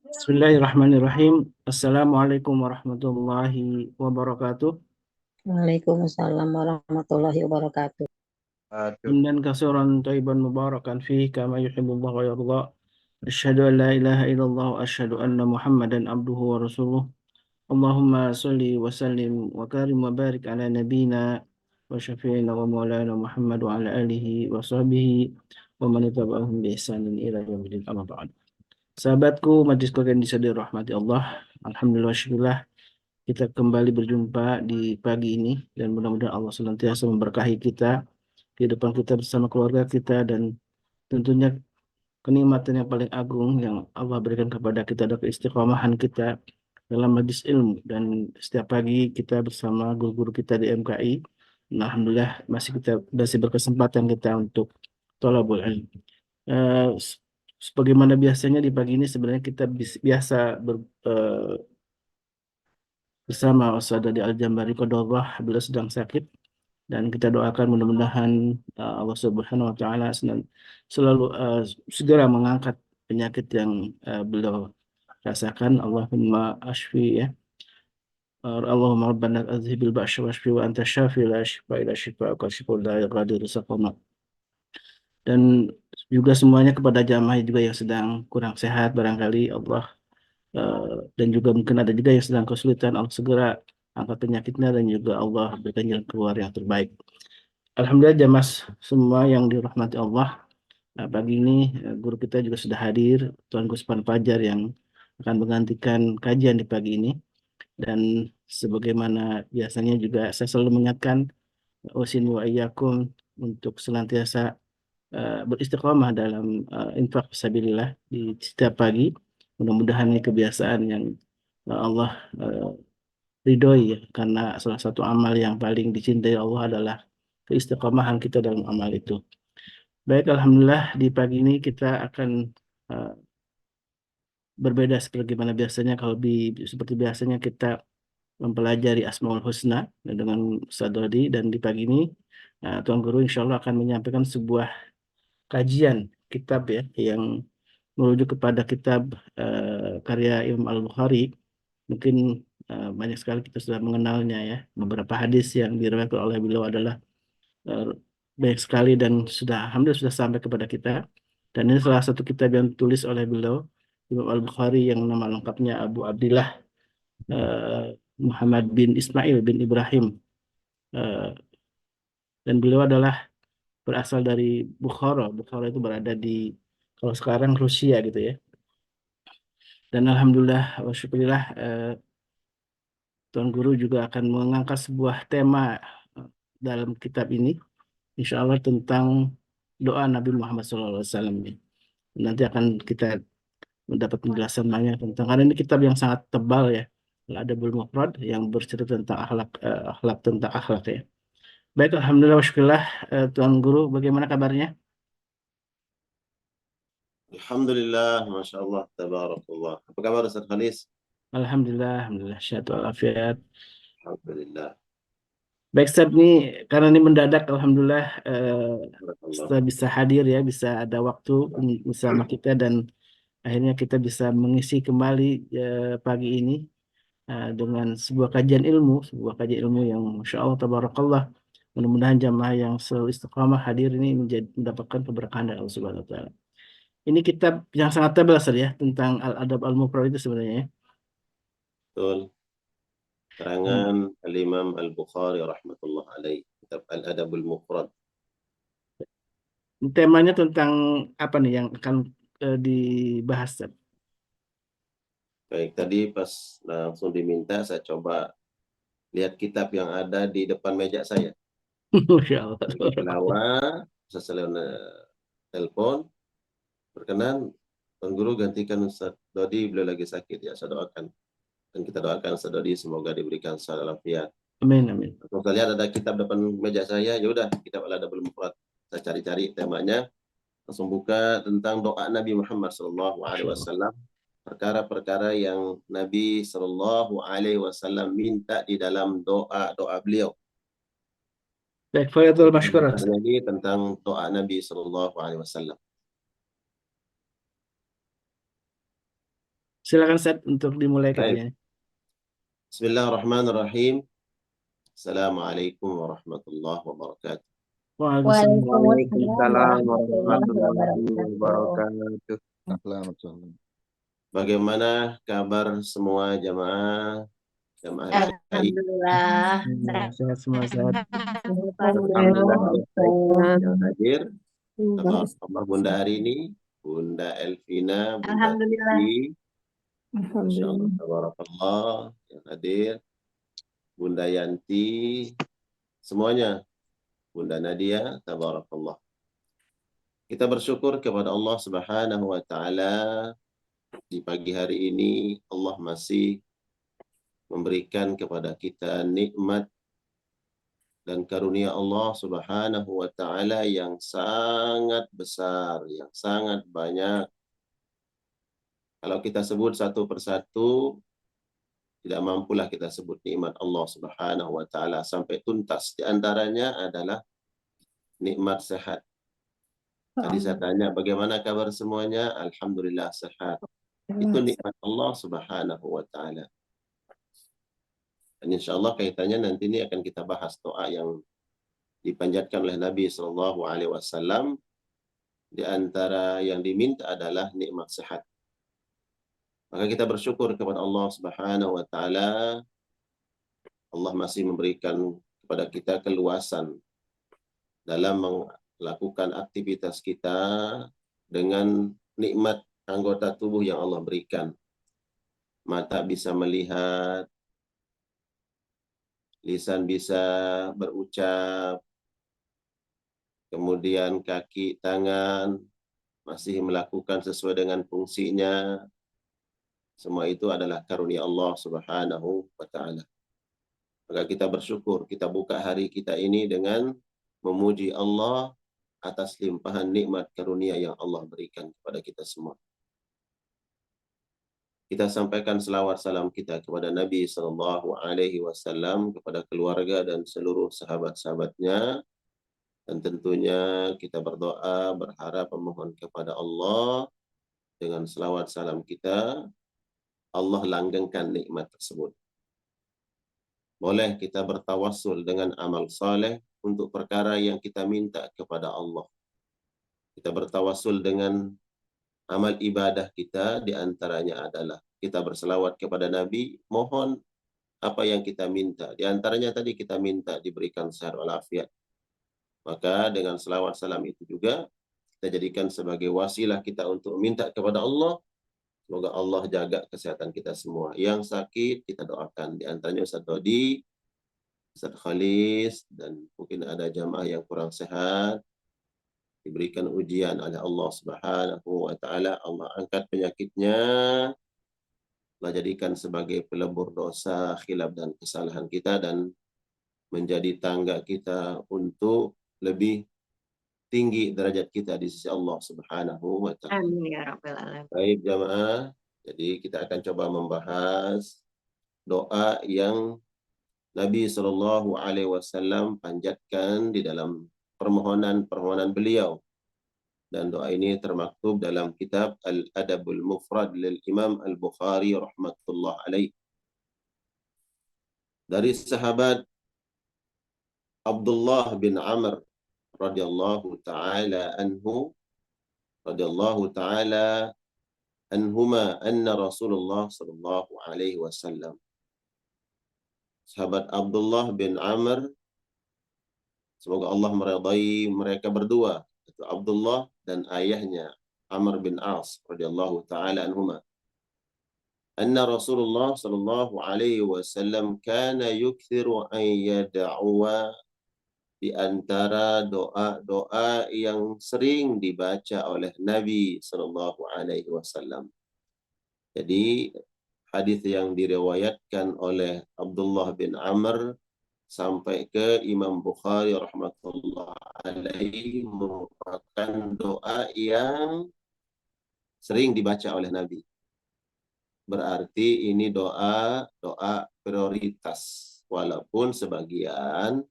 Bismillahirrahmanirrahim. Assalamualaikum warahmatullahi wabarakatuh. Waalaikumsalam warahmatullahi wabarakatuh. Aduh. Hamdan katsiran thayyiban mubarakan fihi kama yuhibbullah wa yarda. Asyhadu an la ilaha illallah wa asyhadu anna Muhammadan abduhu wa rasuluh. Allahumma shalli wa sallim wa karim wa barik ala nabiyyina wa syafi'ina wa maulana Muhammad wa ala alihi wa sahbihi wa man tabi'ahum bi ihsanin ila yaumil amma ba'd. Sahabatku, majlis kalian dirahmati Allah. Alhamdulillah syukurlah kita kembali berjumpa di pagi ini dan mudah-mudahan Allah senantiasa memberkahi kita, kehidupan kita bersama keluarga kita, dan tentunya kenikmatan yang paling agung yang Allah berikan kepada kita adalah keistiqomahan kita dalam majlis ilmu, dan setiap pagi kita bersama guru-guru kita di MKI. Nah, alhamdulillah masih berkesempatan kita untuk thalabul ilm. Eh, Sebagaimana biasanya di pagi ini sebenarnya kita biasa bersama Ustaz Adi Al-Jambari Qadarullah. Beliau sedang sakit dan kita doakan mudah-mudahan Allah Subhanahu wa taala selalu segera mengangkat penyakit yang beliau rasakan. Allahumma ashfi, ya. Allahumma rabbana azhibil ba'sya washfi wa anta syafi la shifa illa shifa'uka shifa'un la yughadiru saqama. Dan juga semuanya kepada jamaah juga yang sedang kurang sehat barangkali Allah, dan juga mungkin ada juga yang sedang kesulitan, Allah segera angkat penyakitnya dan juga Allah berikan jalan keluar yang terbaik. Alhamdulillah jamaah semua yang dirahmati Allah, pagi ini guru kita juga sudah hadir, Tuan Guspan Fajar, yang akan menggantikan kajian di pagi ini. Dan sebagaimana biasanya juga saya selalu mengingatkan usin wa iyyakum untuk senantiasa beristiqomah dalam infak fisabilillah di setiap pagi. Mudah-mudahan ini kebiasaan yang Allah ridhoi, ya, karena salah satu amal yang paling dicintai Allah adalah keistiqomahan kita dalam amal itu. Baik, alhamdulillah di pagi ini kita akan uh, berbeda seperti mana biasanya. Kalau seperti biasanya kita mempelajari Asmaul Husna dengan Ustaz Dodi, dan di pagi ini Tuan Guru insya Allah akan menyampaikan sebuah kajian kitab, ya, yang merujuk kepada kitab karya Imam Al-Bukhari. Mungkin banyak sekali kita sudah mengenalnya, ya. Beberapa hadis yang diriwayatkan oleh beliau adalah eh, banyak sekali dan sudah alhamdulillah sudah sampai kepada kita. Dan ini salah satu kitab yang ditulis oleh beliau Imam Al-Bukhari yang nama lengkapnya Abu Abdillah eh, Muhammad bin Ismail bin Ibrahim. Eh, dan beliau adalah berasal dari Bukhara. Bukhara itu berada di, kalau sekarang, Rusia gitu, ya. Dan alhamdulillah wa syukurillah, Tuan Guru juga akan mengangkat sebuah tema eh, dalam kitab ini, insya Allah tentang doa Nabi Muhammad SAW. Nanti akan kita mendapat penjelasan banyak tentang, karena ini kitab yang sangat tebal, ya. Al-Adabul Mufrad yang bercerita tentang akhlak tentang akhlak, ya. Baik, alhamdulillah wa syukurillah. Tuan Guru, bagaimana kabarnya? Alhamdulillah, Masya Allah, Tabarakallah. Apa kabar Ustaz Khalis? Alhamdulillah, alhamdulillah, sehat walafiat. Alhamdulillah. Baik, Ustaz, nih karena ini mendadak, alhamdulillah Barakallah. setelah bisa hadir, ya, bisa ada waktu bersama kita, dan akhirnya kita bisa mengisi kembali pagi ini dengan sebuah kajian ilmu yang Masya Allah, Tabarakallah. Mudah-mudahan jamaah yang selalu istiqamah hadir ini mendapatkan keberkahan dari Allah Subhanahu wa Ta'ala. Ini kitab yang sangat tebal, Ustaz, ya, tentang Al-Adab Al-Mufrad itu sebenarnya, ya. Betul. Karangan Al-Imam Al-Bukhari rahmatullah alaih. Kitab Al-Adabul Mufrad. Temanya tentang apa nih yang akan dibahas, Ustaz? Baik, tadi pas langsung diminta, saya coba lihat kitab yang ada di depan meja saya. Masya Allah, Lagi tabarakallah. tilawah, saya telepon, berkenan, Tuan Guru gantikan Ustaz Dodi, beliau lagi sakit, ya saya doakan. Dan kita doakan Ustaz Dodi semoga diberikan sehat walafiat. Amin, amin. Langsung saya lihat ada kitab depan meja saya, ya udah, kitab Al-Adabul Mufrad. Saya cari-cari temanya, langsung buka tentang doa Nabi Muhammad Sallallahu Alaihi Masya Allah. Wasallam, perkara-perkara yang Nabi Sallallahu Alaihi Wasallam minta di dalam doa-doa beliau. Baik, Fayatul Kita Mashkur, bahas Ustaz. ini tentang doa Nabi Sallallahu Alaihi Wasallam. Silakan Ustaz untuk dimulai Baik. katanya. Bismillahirrahmanirrahim. Assalamualaikum warahmatullahi wabarakatuh. Waalaikumsalam. Waalaikumsalam Waalaikumsalam warahmatullahi warahmatullahi wabarakatuh. wabarakatuh. Bagaimana kabar semua jamaah HKI? Alhamdulillah. Sehat semua, sehat. Alhamdulillah baik Alhamdulillah. yang hadir. Tabarakallah Bunda Arini, Bunda Elvina, Bunda Alhamdulillah. Tuti, Masya Allah, tabarakallah yang hadir. Bunda Yanti, semuanya. Bunda Nadia, tabarakallah. Kita bersyukur kepada Allah Subhanahu wa taala di pagi hari ini Allah masih memberikan kepada kita nikmat dan karunia Allah Subhanahu wa taala yang sangat besar, yang sangat banyak. Kalau kita sebut satu persatu, tidak mampulah kita sebut nikmat Allah Subhanahu wa taala sampai tuntas. Di antaranya adalah nikmat sehat. Tadi saya tanya bagaimana kabar semuanya? Alhamdulillah sehat. Itu nikmat Allah Subhanahu wa taala. Dan insya Allah kaitannya nanti ini akan kita bahas doa yang dipanjatkan oleh Nabi Shallallahu Alaihi Wasallam. Di antara yang diminta adalah nikmat sehat. Maka kita bersyukur kepada Allah Subhanahu Wa Taala. Allah masih memberikan kepada kita keluasan dalam melakukan aktivitas kita dengan nikmat anggota tubuh yang Allah berikan. Mata bisa melihat, lisan bisa berucap, kemudian kaki, tangan masih melakukan sesuai dengan fungsinya. Semua itu adalah karunia Allah Subhanahu wa taala. Maka kita bersyukur, kita buka hari kita ini dengan memuji Allah atas limpahan nikmat karunia yang Allah berikan kepada kita semua. Kita sampaikan selawat salam kita kepada Nabi Sallallahu Alaihi Wasallam, kepada keluarga dan seluruh sahabat-sahabatnya. Dan tentunya kita berdoa, berharap, memohon kepada Allah dengan selawat salam kita, Allah langgengkan nikmat tersebut. Boleh kita bertawassul dengan amal saleh untuk perkara yang kita minta kepada Allah. Kita bertawassul dengan amal ibadah kita, diantaranya adalah kita berselawat kepada Nabi, mohon apa yang kita minta. Di antaranya tadi kita minta diberikan sehat walafiat. Maka dengan selawat salam itu juga kita jadikan sebagai wasilah kita untuk minta kepada Allah. Semoga Allah jaga kesehatan kita semua. Yang sakit kita doakan. Di antaranya Ustaz Dodi, Ustaz Khalis, dan mungkin ada jamaah yang kurang sehat. Diberikan ujian oleh Allah Subhanahu wa taala, Allah angkat penyakitnya, Allah jadikan sebagai pelebur dosa, khilaf dan kesalahan kita dan menjadi tangga kita untuk lebih tinggi derajat kita di sisi Allah Subhanahu wa taala. Amin ya rabbal alamin. Baik jamaah, jadi kita akan coba membahas doa yang Nabi Shallallahu Alaihi Wasallam panjatkan di dalam permohonan beliau. Dan doa ini termaktub dalam kitab Al-Adabul Mufrad lil Imam Al-Bukhari rahmatullah alaih. Dari sahabat Abdullah bin Amr radhiyallahu taala anhuma anna Rasulullah sallallahu alaihi wasallam. Sahabat Abdullah bin Amr, semoga Allah meridai mereka berdua, itu Abdullah dan ayahnya Amr bin As radhiyallahu taala anhuma. Anna Rasulullah sallallahu alaihi wasallam kana yukthiru an yad'uwa, di antara doa-doa yang sering dibaca oleh Nabi sallallahu alaihi wasallam. Jadi hadis yang diriwayatkan oleh Abdullah bin Amr sampai ke Imam Bukhari rahmatullah alaihi merupakan doa yang sering dibaca oleh Nabi. Berarti ini doa prioritas. Walaupun sebagian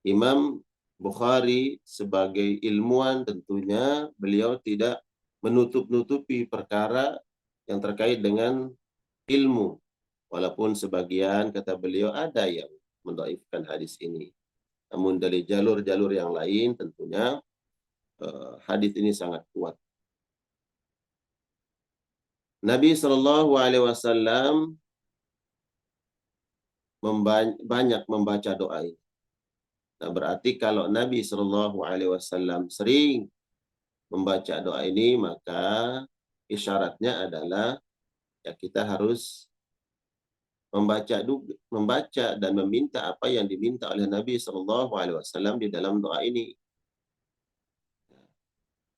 Imam Bukhari sebagai ilmuwan tentunya beliau tidak menutup-nutupi perkara yang terkait dengan ilmu. Walaupun sebagian kata beliau ada yang mendhaifkan hadis ini. Namun dari jalur-jalur yang lain tentunya hadis ini sangat kuat. Nabi Shallallahu Alaihi Wasallam banyak membaca doa ini. Nah, berarti kalau Nabi Shallallahu Alaihi Wasallam sering membaca doa ini, maka isyaratnya adalah ya kita harus membaca dan meminta apa yang diminta oleh Nabi Shallallahu Alaihi Wasallam di dalam doa ini.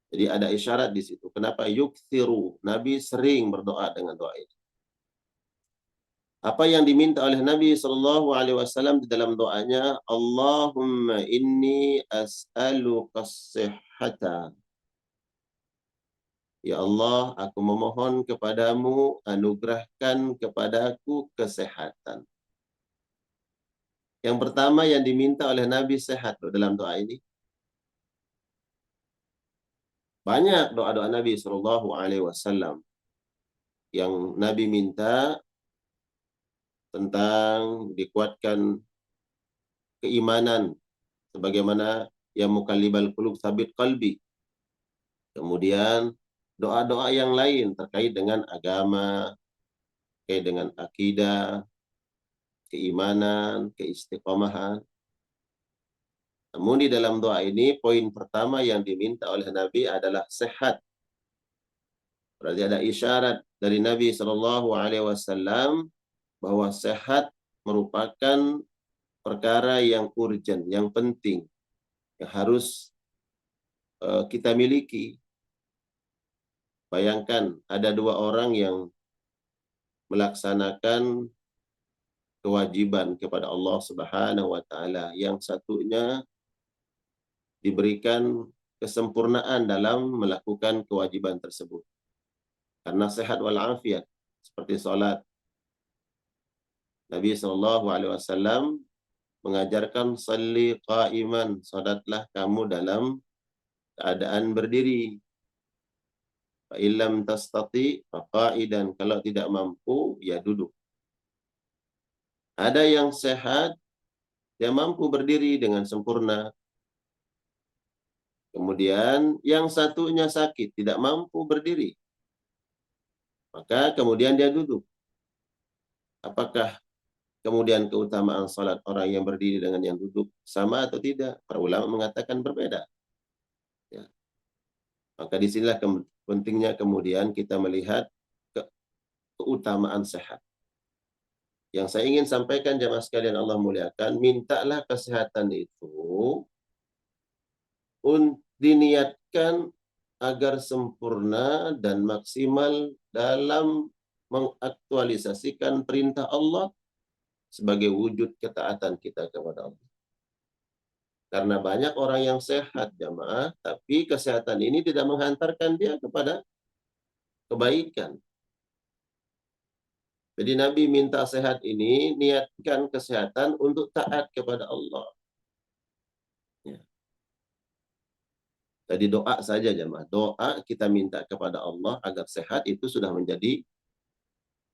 Jadi ada isyarat di situ. Kenapa yukthiru? Nabi sering berdoa dengan doa ini. Apa yang diminta oleh Nabi Shallallahu Alaihi Wasallam di dalam doanya, Allahumma inni as'aluka as-sihhata. Ya Allah, aku memohon kepadamu, anugerahkan kepadaku kesehatan. Yang pertama yang diminta oleh Nabi sehat dalam doa ini. Banyak doa-doa Nabi Shallallahu Alaihi Wasallam yang Nabi minta tentang dikuatkan keimanan, sebagaimana yang mukallibal qulub sabit qalbi. Kemudian doa-doa yang lain terkait dengan agama, terkait dengan akidah, keimanan, keistiqomahan. Namun di dalam doa ini, poin pertama yang diminta oleh Nabi adalah sehat. Berarti ada isyarat dari Nabi Shallallahu Alaihi Wasallam bahwa sehat merupakan perkara yang urgent, yang penting, yang harus kita miliki. Bayangkan ada dua orang yang melaksanakan kewajiban kepada Allah Subhanahu wa taala. Yang satunya diberikan kesempurnaan dalam melakukan kewajiban tersebut. Karena sehat walafiat, seperti salat. Nabi sallallahu alaihi wasallam mengajarkan salli qa'iman, salatlah kamu dalam keadaan berdiri. Fa illam tastati faqa'idan, kalau tidak mampu ya duduk. Ada yang sehat, dia mampu berdiri dengan sempurna. Kemudian yang satunya sakit, tidak mampu berdiri. Maka kemudian dia duduk. Apakah kemudian keutamaan salat orang yang berdiri dengan yang duduk sama atau tidak? Para ulama mengatakan berbeda. Ya. Maka disinilah pentingnya kemudian kita melihat keutamaan sehat. Yang saya ingin sampaikan jamaah sekalian Allah muliakan, mintalah kesehatan itu diniatkan agar sempurna dan maksimal dalam mengaktualisasikan perintah Allah sebagai wujud ketaatan kita kepada Allah. Karena banyak orang yang sehat jamaah, tapi kesehatan ini tidak menghantarkan dia kepada kebaikan. Jadi Nabi minta sehat ini, niatkan kesehatan untuk taat kepada Allah. Ya. Jadi doa saja jemaah. Doa kita minta kepada Allah agar sehat itu sudah menjadi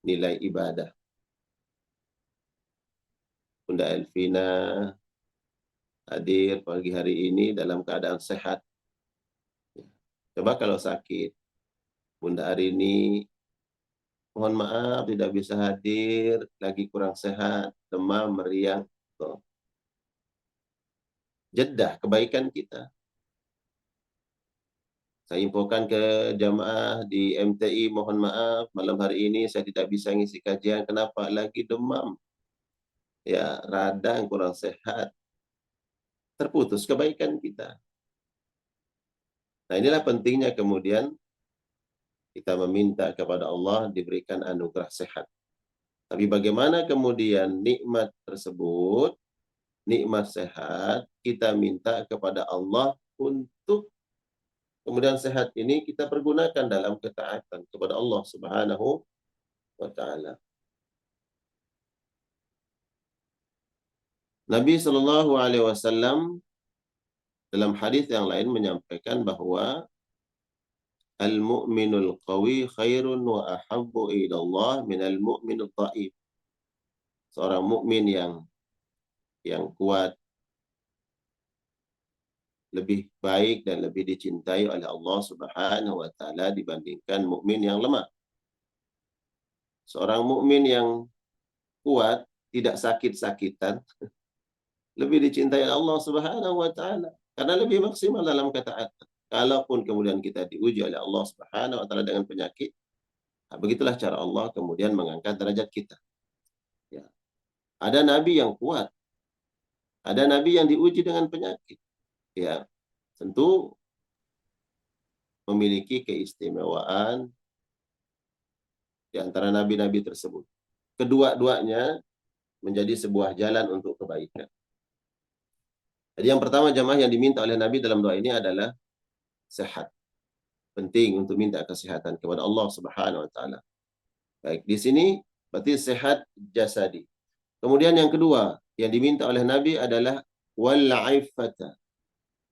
nilai ibadah. Bunda Elvina hadir pagi hari ini dalam keadaan sehat. Coba kalau sakit, Bunda Arini mohon maaf tidak bisa hadir, lagi kurang sehat, demam, meriang. Tuh. Jedah kebaikan kita. Saya infokan ke jamaah di MTI, mohon maaf, malam hari ini saya tidak bisa ngisi kajian. Kenapa? Lagi demam. Ya, radang, kurang sehat. Terputus kebaikan kita. Nah, inilah pentingnya kemudian kita meminta kepada Allah diberikan anugerah sehat. Tapi bagaimana kemudian nikmat tersebut, nikmat sehat, kita minta kepada Allah untuk kemudian sehat ini kita pergunakan dalam ketaatan kepada Allah Subhanahu wa taala. Nabi Shallallahu alaihi wasallam dalam hadis yang lain menyampaikan bahwa al-mu'minul qawi khairun wa ahabbu ila Allah minal mu'minul dhaif. Seorang mukmin yang kuat lebih baik dan lebih dicintai oleh Allah Subhanahu wa taala dibandingkan mukmin yang lemah. Seorang mukmin yang kuat, tidak sakit-sakitan, lebih dicintai Allah Subhanahu wa taala karena lebih maksimal dalam ketaatan. Kalaupun kemudian kita diuji oleh Allah Subhanahu wa taala dengan penyakit, nah, begitulah cara Allah kemudian mengangkat derajat kita. Ya. Ada nabi yang kuat, ada nabi yang diuji dengan penyakit. Ya, tentu memiliki keistimewaan di antara nabi-nabi tersebut. Kedua-duanya menjadi sebuah jalan untuk kebaikan. Jadi yang pertama jamaah yang diminta oleh Nabi dalam doa ini adalah sehat. Penting untuk minta kesehatan kepada Allah Subhanahu wa taala. Baik, di sini berarti sehat jasadi. Kemudian yang kedua yang diminta oleh Nabi adalah wal aifata.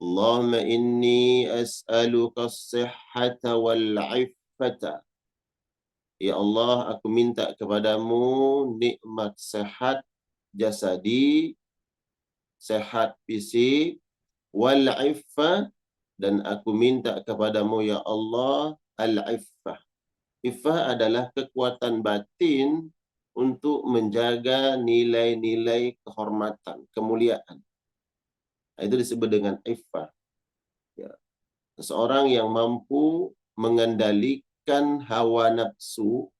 Allahumma inni as'aluka as-sihhata wal aifata. Ya Allah, aku minta kepadamu nikmat sehat jasadi, sehat fisik, wal iffah, dan aku minta kepadamu ya Allah al-iffah. Iffah adalah kekuatan batin untuk menjaga nilai-nilai kehormatan, kemuliaan. Itu disebut dengan iffah. Ya. Seseorang yang mampu mengendalikan hawa nafsu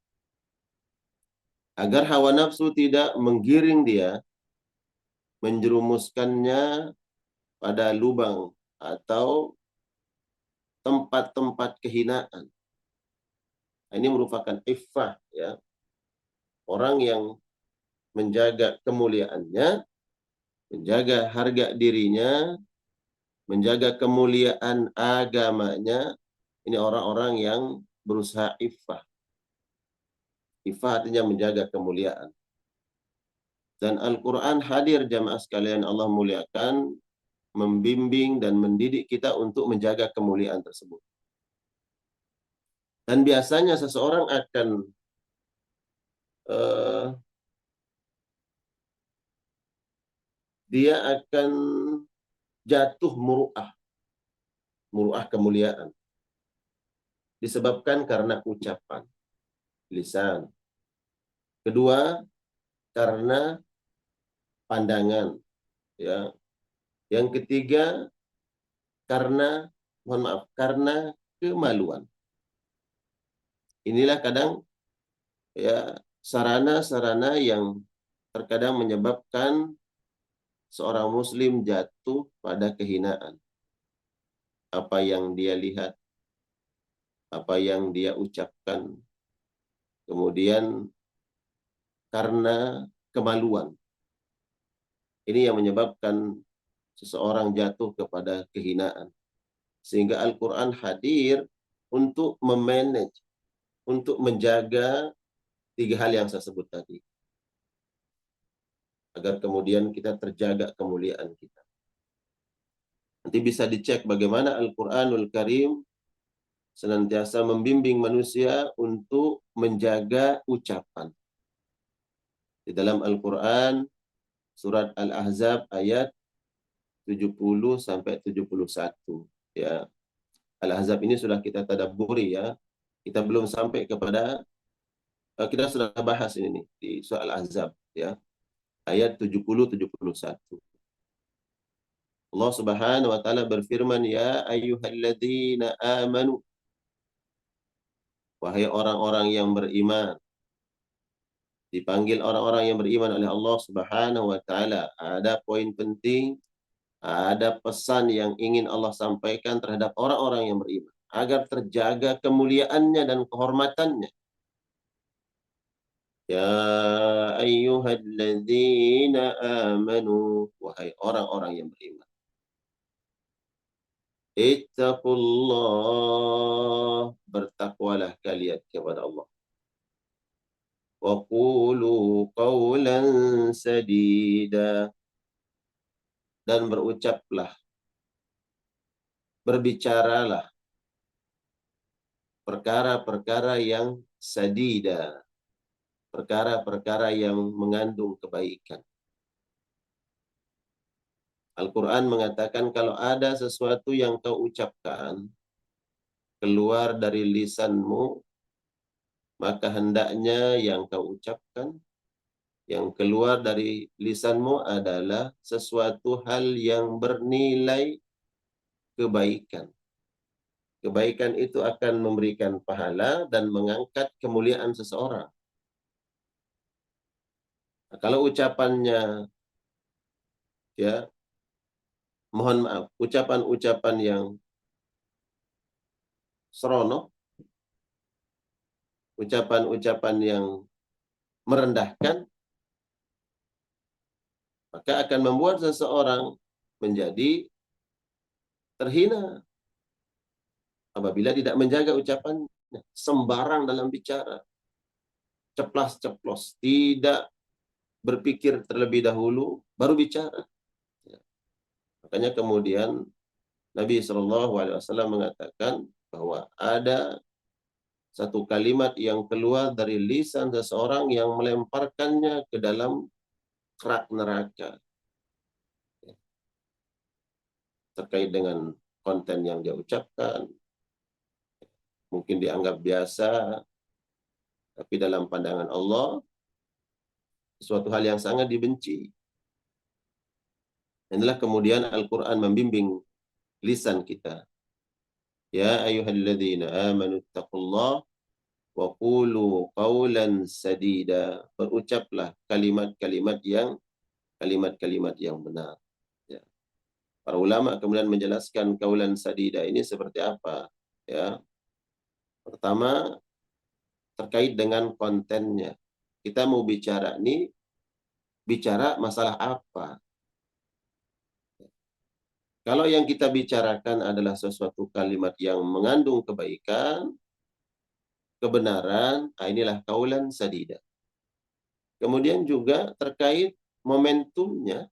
agar hawa nafsu tidak menggiring dia, menjerumuskannya pada lubang atau tempat-tempat kehinaan. Ini merupakan iffah, ya. Orang yang menjaga kemuliaannya, menjaga harga dirinya, menjaga kemuliaan agamanya, ini orang-orang yang berusaha iffah. Iffah artinya menjaga kemuliaan. Dan Al-Quran hadir jamaah sekalian Allah muliakan, membimbing dan mendidik kita untuk menjaga kemuliaan tersebut. Dan biasanya seseorang akan dia akan jatuh muru'ah kemuliaan disebabkan karena ucapan lisan. Kedua, karena pandangan, ya. Yang ketiga, karena karena kemaluan. Inilah kadang ya sarana-sarana yang terkadang menyebabkan seorang muslim jatuh pada kehinaan. Apa yang dia lihat, apa yang dia ucapkan, kemudian karena kemaluan. Ini yang menyebabkan seseorang jatuh kepada kehinaan. Sehingga Al-Quran hadir untuk memanage, untuk menjaga tiga hal yang saya sebut tadi. Agar kemudian kita terjaga kemuliaan kita. Nanti bisa dicek bagaimana Al-Quranul Karim senantiasa membimbing manusia untuk menjaga ucapan. Di dalam Al-Quran, surat Al-Ahzab ayat 70 sampai 71. Ya. Al-Ahzab ini sudah kita tadabburi, ya. Kita belum sampai kepada kita sudah bahas ini nih, di surat Al-Ahzab, ya. Ayat 70-71. Allah Subhanahu wa taala berfirman, ya ayyuhalladzina amanu, wahai orang-orang yang beriman. Dipanggil orang-orang yang beriman oleh Allah Subhanahu wa taala. Ada poin penting, ada pesan yang ingin Allah sampaikan terhadap orang-orang yang beriman agar terjaga kemuliaannya dan kehormatannya. Ya ayyuhalladzina amanu, wahai orang-orang yang beriman. Ittaqullah, bertakwalah kalian kepada Allah. Wa qulu qawlan sadida, dan berucaplah, berbicaralah perkara-perkara yang sadida, perkara-perkara yang mengandung kebaikan. Al-Quran mengatakan kalau ada sesuatu yang kau ucapkan keluar dari lisanmu, maka hendaknya yang kau ucapkan, yang keluar dari lisanmu adalah sesuatu hal yang bernilai kebaikan. Kebaikan itu akan memberikan pahala dan mengangkat kemuliaan seseorang. Nah, kalau ucapannya, ya, mohon maaf, ucapan-ucapan yang seronok, ucapan-ucapan yang merendahkan, maka akan membuat seseorang menjadi terhina apabila tidak menjaga ucapannya, sembarang dalam bicara, ceplas-ceplos, tidak berpikir terlebih dahulu baru bicara. Ya. Makanya kemudian Nabi SAW mengatakan bahwa ada satu kalimat yang keluar dari lisan seseorang yang melemparkannya ke dalam kerak neraka. Ya. Terkait dengan konten yang dia ucapkan, mungkin dianggap biasa, tapi dalam pandangan Allah, suatu hal yang sangat dibenci. Inilah kemudian Al-Quran membimbing lisan kita. Ya ayyuhalladzina amanu taqullah wa qulu qawlan sadida. Berucaplah kalimat-kalimat yang benar. Ya. Para ulama kemudian menjelaskan qawlan sadida ini seperti apa. Ya. Pertama, terkait dengan kontennya. Kita mau bicara ini, bicara masalah apa? Kalau yang kita bicarakan adalah sesuatu kalimat yang mengandung kebaikan, kebenaran, inilah qaulan sadida. Kemudian juga terkait momentumnya.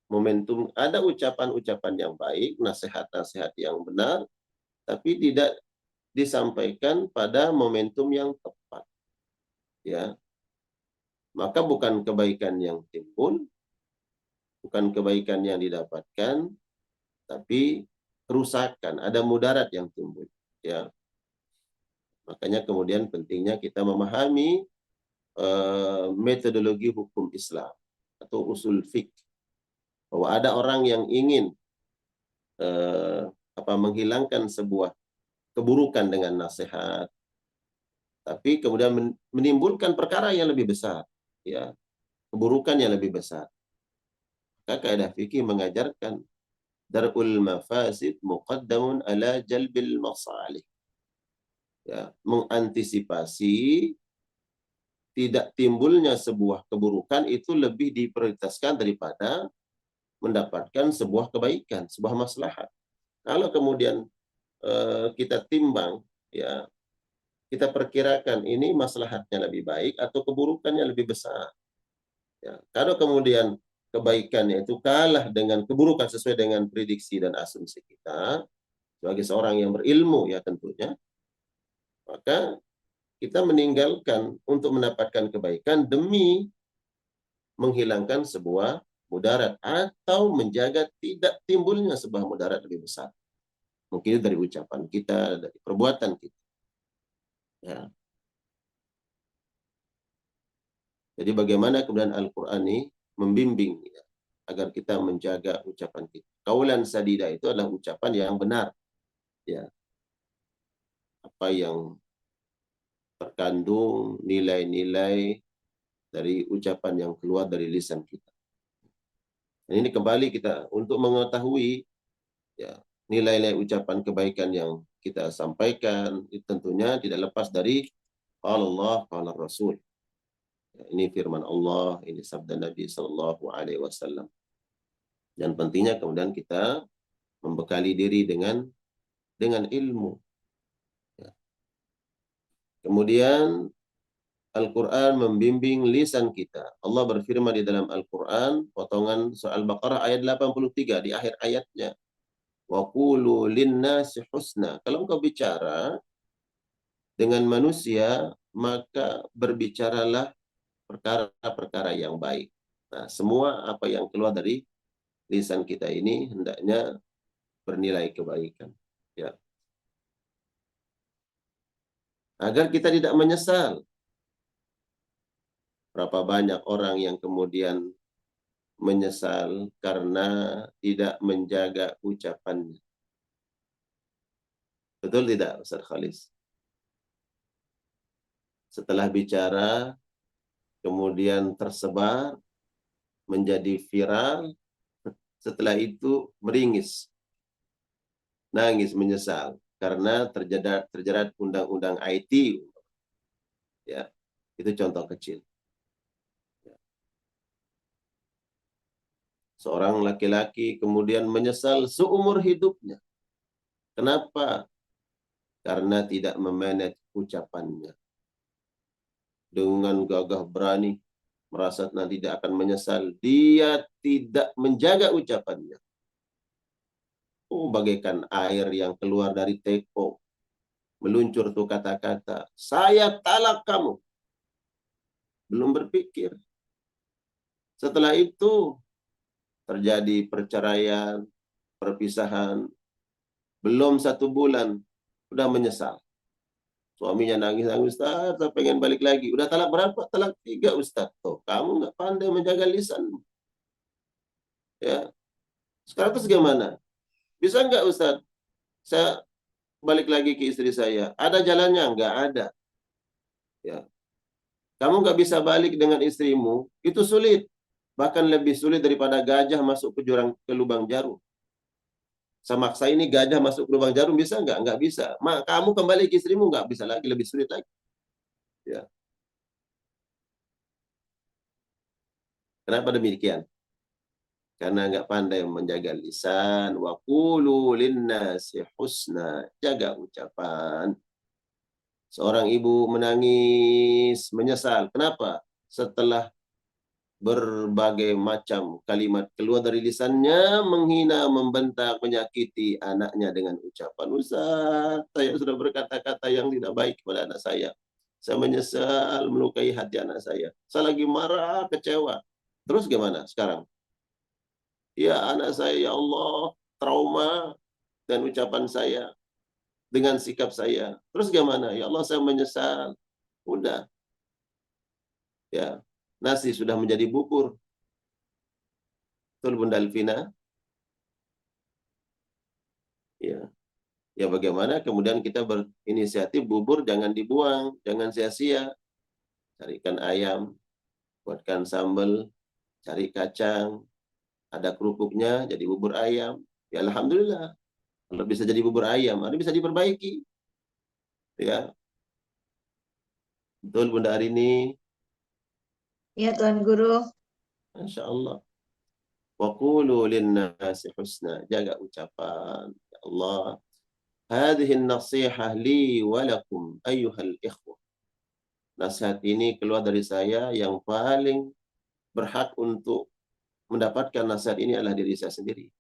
Momentum, ada ucapan-ucapan yang baik, nasihat-nasihat yang benar, tapi tidak disampaikan pada momentum yang tepat. Ya. Maka bukan kebaikan yang timbul, bukan kebaikan yang didapatkan, tapi kerusakan, ada mudarat yang timbul. Ya, makanya kemudian pentingnya kita memahami metodologi hukum Islam atau usul fiqh, bahwa ada orang yang ingin menghilangkan sebuah keburukan dengan nasihat, tapi kemudian menimbulkan perkara yang lebih besar, ya, keburukan yang lebih besar. Maka kaidah fikih mengajarkan darul mafasid muqaddamun ala jalbil masalih. Ya, mengantisipasi tidak timbulnya sebuah keburukan itu lebih diprioritaskan daripada mendapatkan sebuah kebaikan, sebuah maslahat. Kalau kemudian kita timbang, ya, kita perkirakan ini maslahatnya lebih baik atau keburukannya lebih besar. Ya, kalau kemudian kebaikannya itu kalah dengan keburukan sesuai dengan prediksi dan asumsi kita, sebagai seorang yang berilmu ya tentunya, maka kita meninggalkan untuk mendapatkan kebaikan demi menghilangkan sebuah mudarat atau menjaga tidak timbulnya sebuah mudarat lebih besar. Mungkin dari ucapan kita, dari perbuatan kita. Ya. Jadi bagaimana kemudian Al-Quran ini membimbing, ya, agar kita menjaga ucapan kita. Qaulan sadida itu adalah ucapan yang benar. Ya. Apa yang terkandung nilai-nilai dari ucapan yang keluar dari lisan kita. Dan ini kembali kita untuk mengetahui, ya, nilai-nilai ucapan kebaikan yang kita sampaikan itu tentunya tidak lepas dari qala Allah, qala Rasul. Ya, ini firman Allah, ini sabda Nabi Sallallahu Alaihi Wasallam. Dan pentingnya kemudian kita membekali diri dengan ilmu. Ya. Kemudian Al-Quran membimbing lisan kita. Allah berfirman di dalam Al-Quran, potongan surah Al-Baqarah ayat 83 di akhir ayatnya. Wa qulu linnasi husna. Kalau engkau bicara dengan manusia, maka berbicaralah perkara-perkara yang baik. Nah, semua apa yang keluar dari lisan kita ini hendaknya bernilai kebaikan. Ya. Agar kita tidak menyesal. Berapa banyak orang yang kemudian menyesal karena tidak menjaga ucapannya. Betul tidak, Ustaz Khalis? Setelah bicara, kemudian tersebar, menjadi viral, setelah itu meringis, nangis, menyesal karena terjerat undang-undang IT. Ya, itu contoh kecil. Seorang laki-laki kemudian menyesal seumur hidupnya. Kenapa? Karena tidak memanage ucapannya. Dengan gagah berani, merasa nanti tidak akan menyesal. Dia tidak menjaga ucapannya. Oh, bagaikan air yang keluar dari teko. Meluncur tuh kata-kata, saya talak kamu. Belum berpikir. Setelah itu, terjadi perceraian, perpisahan. Belum 1 bulan, udah menyesal. Suaminya nangis-nangis, Ustaz, saya pengen balik lagi. Udah talak berapa? Talak 3, Ustaz. Tuh, kamu nggak pandai menjaga lisan. Ya. Sekarang terus gimana? Bisa nggak, Ustaz? Saya balik lagi ke istri saya. Ada jalannya? Nggak ada. Ya. Kamu nggak bisa balik dengan istrimu, itu sulit. Bahkan lebih sulit daripada gajah masuk ke lubang jarum. Semaksa ini gajah masuk ke lubang jarum, bisa nggak? Nggak bisa. Kamu kembali ke istrimu, nggak bisa lagi, lebih sulit lagi. Ya. Kenapa demikian? Karena nggak pandai menjaga lisan. Wa qulu linnasi husna. Jaga ucapan. Seorang ibu menangis, menyesal. Kenapa? Setelah berbagai macam kalimat keluar dari lisannya, menghina, membentak, menyakiti anaknya dengan ucapan, Ustaz, saya sudah berkata-kata yang tidak baik kepada anak saya. Saya menyesal melukai hati anak saya. Saya lagi marah, kecewa. Terus gimana sekarang? Ya, anak saya, ya Allah, trauma dan ucapan saya, dengan sikap saya. Terus gimana? Ya Allah, saya menyesal. Udah. Ya, nasi sudah menjadi bubur. Betul, Bunda Alvina? Ya. Ya, bagaimana kemudian kita berinisiatif bubur jangan dibuang, jangan sia-sia. Carikan ayam, buatkan sambal, cari kacang, ada kerupuknya, jadi bubur ayam. Ya, alhamdulillah. Kalau bisa jadi bubur ayam, ada bisa diperbaiki. Ya, betul Bunda Arini. Ya Tuan Guru. Masya Allah. Wa qulu linnasi husna. Jaga ucapan. Ya Allah. Hadhihi nasihah li wa lakum ayyuhal ikhwah. Nasihat ini keluar dari saya, yang paling berhak untuk mendapatkan nasihat ini adalah diri saya sendiri.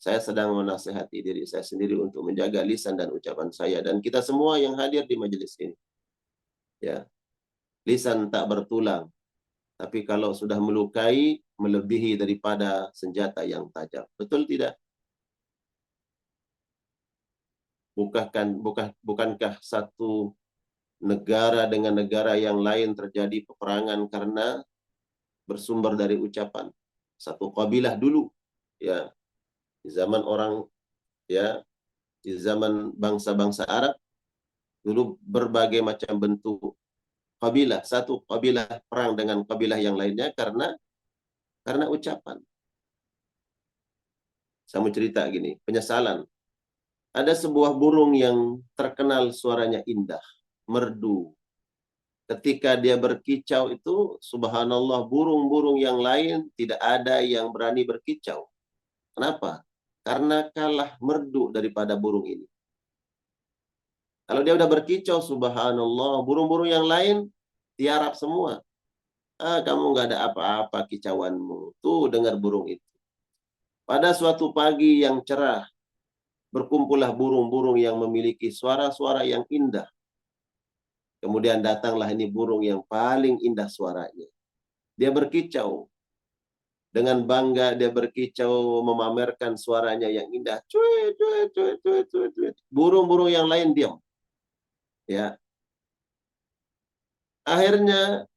Saya sedang menasihati diri saya sendiri untuk menjaga lisan dan ucapan saya, dan kita semua yang hadir di majelis ini. Ya. Lisan tak bertulang, tapi kalau sudah melukai, melebihi daripada senjata yang tajam. Betul tidak? Bukankah satu negara dengan negara yang lain terjadi peperangan karena bersumber dari ucapan? Satu kabilah dulu, ya, di zaman di zaman bangsa-bangsa Arab dulu, berbagai macam bentuk kabilah. Satu kabilah perang dengan kabilah yang lainnya karena ucapan. Saya mau cerita gini, penyesalan. Ada sebuah burung yang terkenal suaranya indah, merdu. Ketika dia berkicau itu, subhanallah, burung-burung yang lain tidak ada yang berani berkicau. Kenapa? Karena kalah merdu daripada burung ini. Kalau dia udah berkicau, subhanallah, burung-burung yang lain tiarap semua. Kamu nggak ada apa-apa kicauanmu. Tuh, dengar burung itu. Pada suatu pagi yang cerah, berkumpullah burung-burung yang memiliki suara-suara yang indah. Kemudian datanglah ini burung yang paling indah suaranya. Dia berkicau. Dengan bangga dia berkicau, memamerkan suaranya yang indah. Cuit, cuit, cuit, cuit, cuit, cuit. Burung-burung yang lain diam. Ya. Akhirnya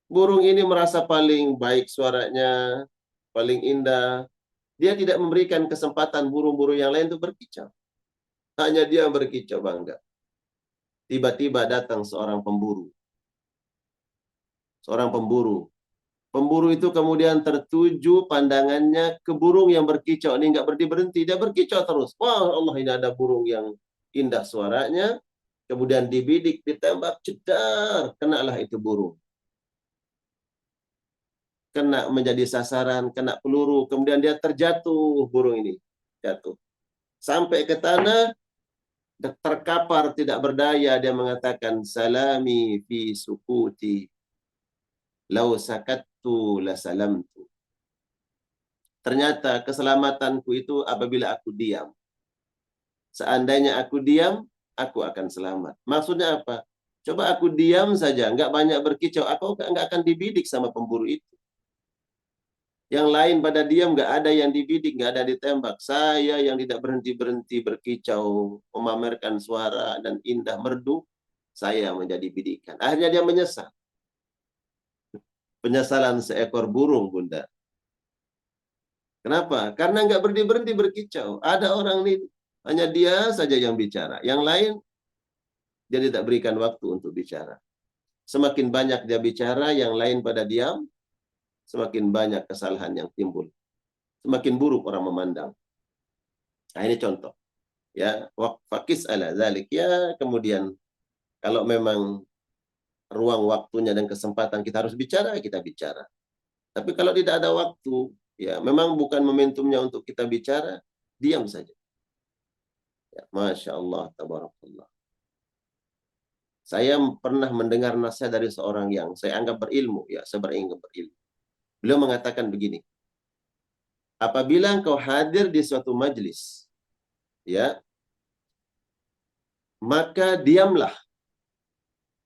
burung ini merasa paling baik suaranya, paling indah. Dia tidak memberikan kesempatan burung-burung yang lain untuk berkicau. Hanya dia berkicau bangga. Tiba-tiba datang seorang pemburu. Seorang pemburu. Pemburu itu kemudian tertuju pandangannya ke burung yang berkicau. Ini nggak berhenti-berhenti. Dia berkicau terus. Wah Allah, ini ada burung yang indah suaranya. Kemudian dibidik, ditembak, cedar. Kenalah itu burung. Kena menjadi sasaran, kena peluru. Kemudian dia terjatuh, burung ini. Jatuh. Sampai ke tanah, terkapar, tidak berdaya. Dia mengatakan, salami fi sukuti. Lau sakattu la salamtu. Ternyata keselamatanku itu apabila aku diam. Seandainya aku diam, aku akan selamat. Maksudnya apa? Coba aku diam saja, nggak banyak berkicau, aku nggak akan dibidik sama pemburu itu. Yang lain pada diam, nggak ada yang dibidik, nggak ada ditembak. Saya yang tidak berhenti-berhenti berkicau, memamerkan suara dan indah merdu, saya menjadi bidikan. Akhirnya dia menyesal. Penyesalan seekor burung, Bunda. Kenapa? Karena nggak berhenti-berhenti berkicau. Ada orang ini, hanya dia saja yang bicara. Yang lain, dia tidak berikan waktu untuk bicara. Semakin banyak dia bicara, yang lain pada diam, semakin banyak kesalahan yang timbul. Semakin buruk orang memandang. Nah, ini contoh. Ya, fakis ala zalik. Ya, kemudian kalau memang ruang waktunya dan kesempatan kita harus bicara, kita bicara. Tapi kalau tidak ada waktu, ya memang bukan momentumnya untuk kita bicara, diam saja. Ya, Masya Allah, tabarakallah. Saya pernah mendengar nasihat dari seorang yang saya anggap berilmu, ya, saya beranggap berilmu. Beliau mengatakan begini, apabila engkau hadir di suatu majlis, ya, maka diamlah.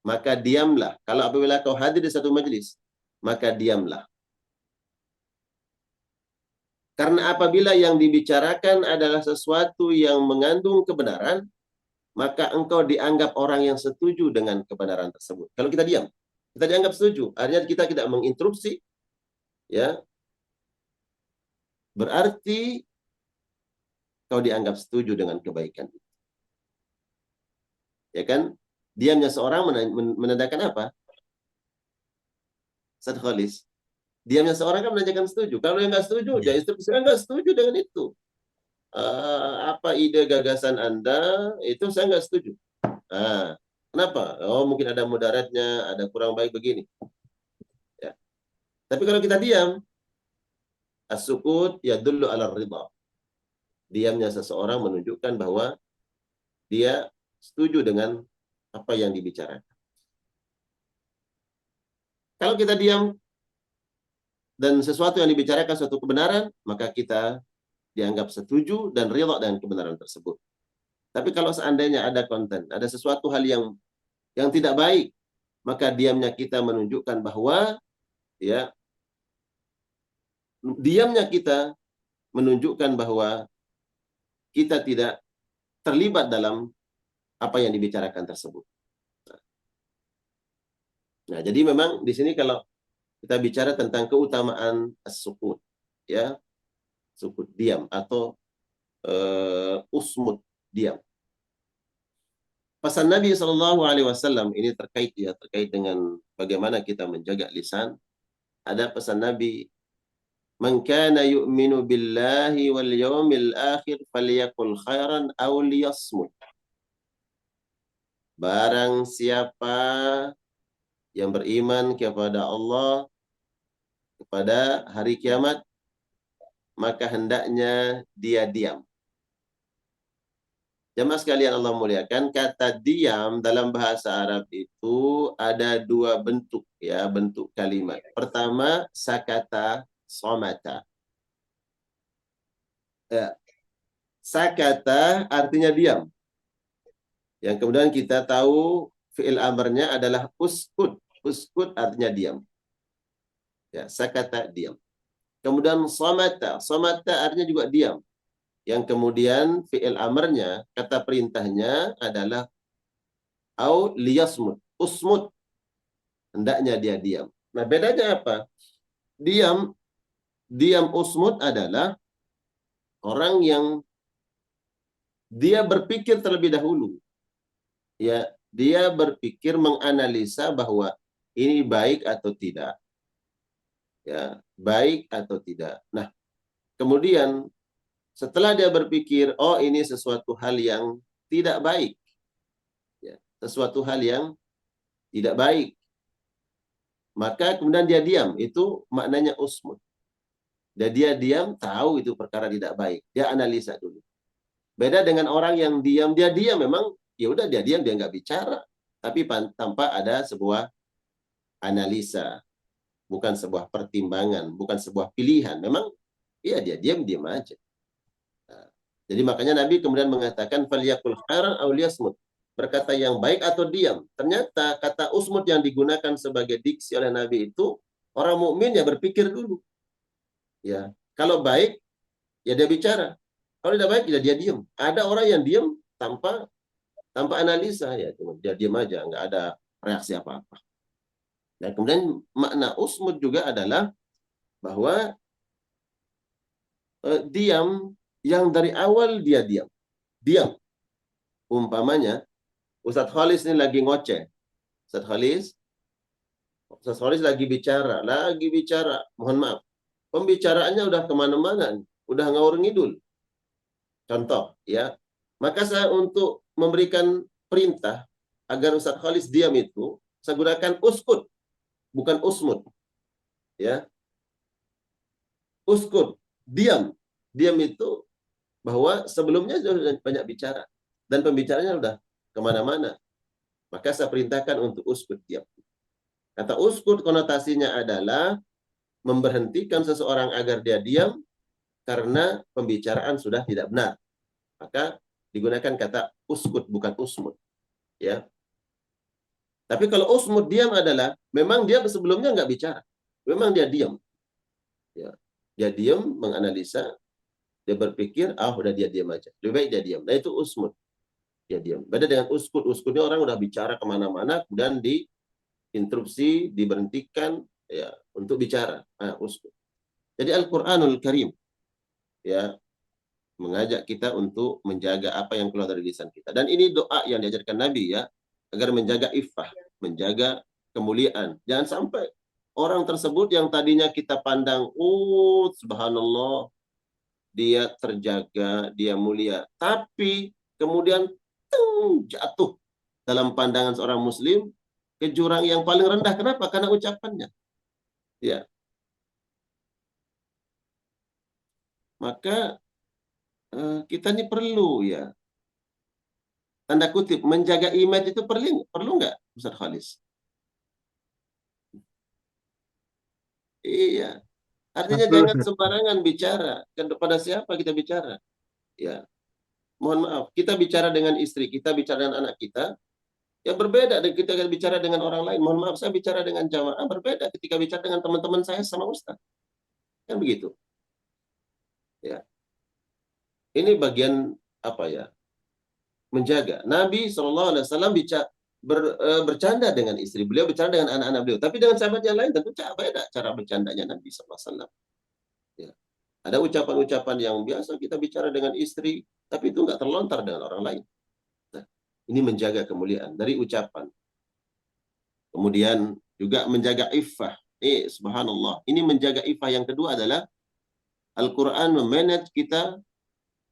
Maka diamlah. Kalau apabila kau hadir di satu majlis, maka diamlah. Karena apabila yang dibicarakan adalah sesuatu yang mengandung kebenaran, maka engkau dianggap orang yang setuju dengan kebenaran tersebut. Kalau kita diam, kita dianggap setuju. Artinya kita tidak menginterupsi, ya. Berarti kau dianggap setuju dengan kebaikan. Ya kan? Diamnya seorang menandakan apa? Ustaz Khalis. Diamnya seorang kan menandakan setuju. Kalau yang nggak setuju, dia instruksi, saya nggak setuju dengan itu. Apa ide gagasan Anda, itu saya nggak setuju. Kenapa? Oh, mungkin ada mudaratnya, ada kurang baik begini. Ya. Tapi kalau kita diam, as-sukut yadullu ala ridha. Diamnya seseorang menunjukkan bahwa dia setuju dengan apa yang dibicarakan. Kalau kita diam dan sesuatu yang dibicarakan suatu kebenaran, maka kita dianggap setuju dan ridha dengan kebenaran tersebut. Tapi kalau seandainya ada konten, ada sesuatu hal yang tidak baik, maka diamnya kita menunjukkan bahwa, ya, diamnya kita menunjukkan bahwa kita tidak terlibat dalam apa yang dibicarakan tersebut. Nah, jadi memang di sini kalau kita bicara tentang keutamaan as-sukut, ya, sukut diam atau usmut diam. Pesan Nabi SAW ini terkait dengan bagaimana kita menjaga lisan. Ada pesan Nabi, man kana yu'minu billahi wal yawmil akhir falyakul khairan aw liyasmut. Barang siapa yang beriman kepada Allah, kepada hari kiamat, maka hendaknya dia diam. Jemaah sekalian Allah muliakan, kata diam dalam bahasa Arab itu ada dua bentuk, ya, bentuk kalimat. Pertama, sakata, somata. Ya. Sakata artinya diam. Yang kemudian kita tahu fi'il amarnya adalah uskut. Uskut artinya diam. Ya, sakata diam. Kemudian somata. Somata artinya juga diam. Yang kemudian fi'il amarnya, kata perintahnya adalah au liyasmut. Usmut. Hendaknya dia diam. Nah, bedanya apa? Diam usmut adalah orang yang dia berpikir terlebih dahulu. Ya, dia berpikir menganalisa bahwa ini baik atau tidak. Ya, baik atau tidak. Nah, kemudian setelah dia berpikir, oh ini sesuatu hal yang tidak baik. Ya, sesuatu hal yang tidak baik. Maka kemudian dia diam. Itu maknanya usmut. Dan dia diam, tahu itu perkara tidak baik. Dia analisa dulu. Beda dengan orang yang diam, dia diam memang, ya udah dia diam, dia nggak bicara. Tapi tanpa ada sebuah analisa. Bukan sebuah pertimbangan, bukan sebuah pilihan. Memang, iya dia diam aja. Nah, jadi makanya Nabi kemudian mengatakan, "Falyakul khairan aw liyasmut." Berkata yang baik atau diam. Ternyata kata usmut yang digunakan sebagai diksi oleh Nabi itu, orang mukmin ya berpikir dulu. Ya, kalau baik, ya dia bicara. Kalau tidak baik, ya dia diam. Ada orang yang diam tanpa analisa, ya cuma dia diam aja, nggak ada reaksi apa-apa. Dan kemudian makna usmut juga adalah bahwa diam yang dari awal dia diam. Diam. Umpamanya, Ustadz Khalis ini lagi ngoceh. Ustadz Khalis lagi bicara. Mohon maaf. Pembicaraannya udah kemana-mana. Udah ngawur ngidul. Contoh, ya. Maka saya untuk memberikan perintah agar Ustadz Khalis diam itu, saya gunakan uskut, bukan usmut. Ya. Uskut, diam. Diam itu bahwa sebelumnya sudah banyak bicara. Dan pembicaranya udah kemana-mana. Maka saya perintahkan untuk uskut diam. Kata uskut konotasinya adalah memberhentikan seseorang agar dia diam karena pembicaraan sudah tidak benar. Maka digunakan kata uskut bukan usmut. Ya. Tapi kalau usmut diam adalah memang dia sebelumnya nggak bicara. Memang dia diam. Ya. Dia diam menganalisa, dia berpikir, udah dia diam aja. Lebih baik dia diam. Nah itu usmut. Dia diam. Beda dengan uskut. Uskutnya orang udah bicara kemana-mana, kemudian diinterupsi, diberhentikan ya untuk bicara. Nah, uskut. Jadi Al-Qur'anul Karim ya mengajak kita untuk menjaga apa yang keluar dari lisan kita. Dan ini doa yang diajarkan Nabi ya, agar menjaga iffah, menjaga kemuliaan. Jangan sampai orang tersebut yang tadinya kita pandang, subhanallah, dia terjaga, dia mulia. Tapi kemudian jatuh dalam pandangan seorang muslim ke jurang yang paling rendah. Kenapa? Karena ucapannya. Ya. Maka kita ini perlu ya, tanda kutip, menjaga image itu perlu nggak, Ustaz Khalis? Iya. Artinya jangan sembarangan bicara. Kepada siapa kita bicara? Ya. Mohon maaf, kita bicara dengan istri, kita bicara dengan anak kita, ya berbeda dengan kita bicara dengan orang lain. Mohon maaf, saya bicara dengan jamaah berbeda ketika bicara dengan teman-teman saya sama Ustaz. Kan begitu. Ya. Ini bagian apa ya? Menjaga. Nabi SAW bercanda dengan istri beliau, bicara dengan anak-anak beliau. Tapi dengan sahabat yang lain tentu beda cara bercandanya Nabi SAW. Ya. Ada ucapan-ucapan yang biasa kita bicara dengan istri, tapi itu nggak terlontar dengan orang lain. Nah, ini menjaga kemuliaan dari ucapan. Kemudian juga menjaga iffah. Subhanallah. Ini menjaga iffah yang kedua adalah Al-Quran memanage kita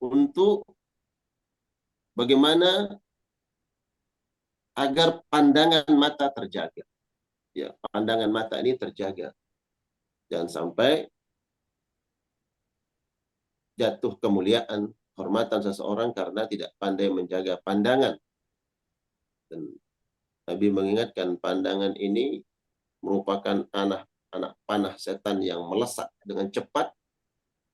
untuk bagaimana agar pandangan mata terjaga. Ya, pandangan mata ini terjaga. Jangan sampai jatuh kemuliaan, hormatan seseorang karena tidak pandai menjaga pandangan. Dan Nabi mengingatkan pandangan ini merupakan anak panah setan yang melesat dengan cepat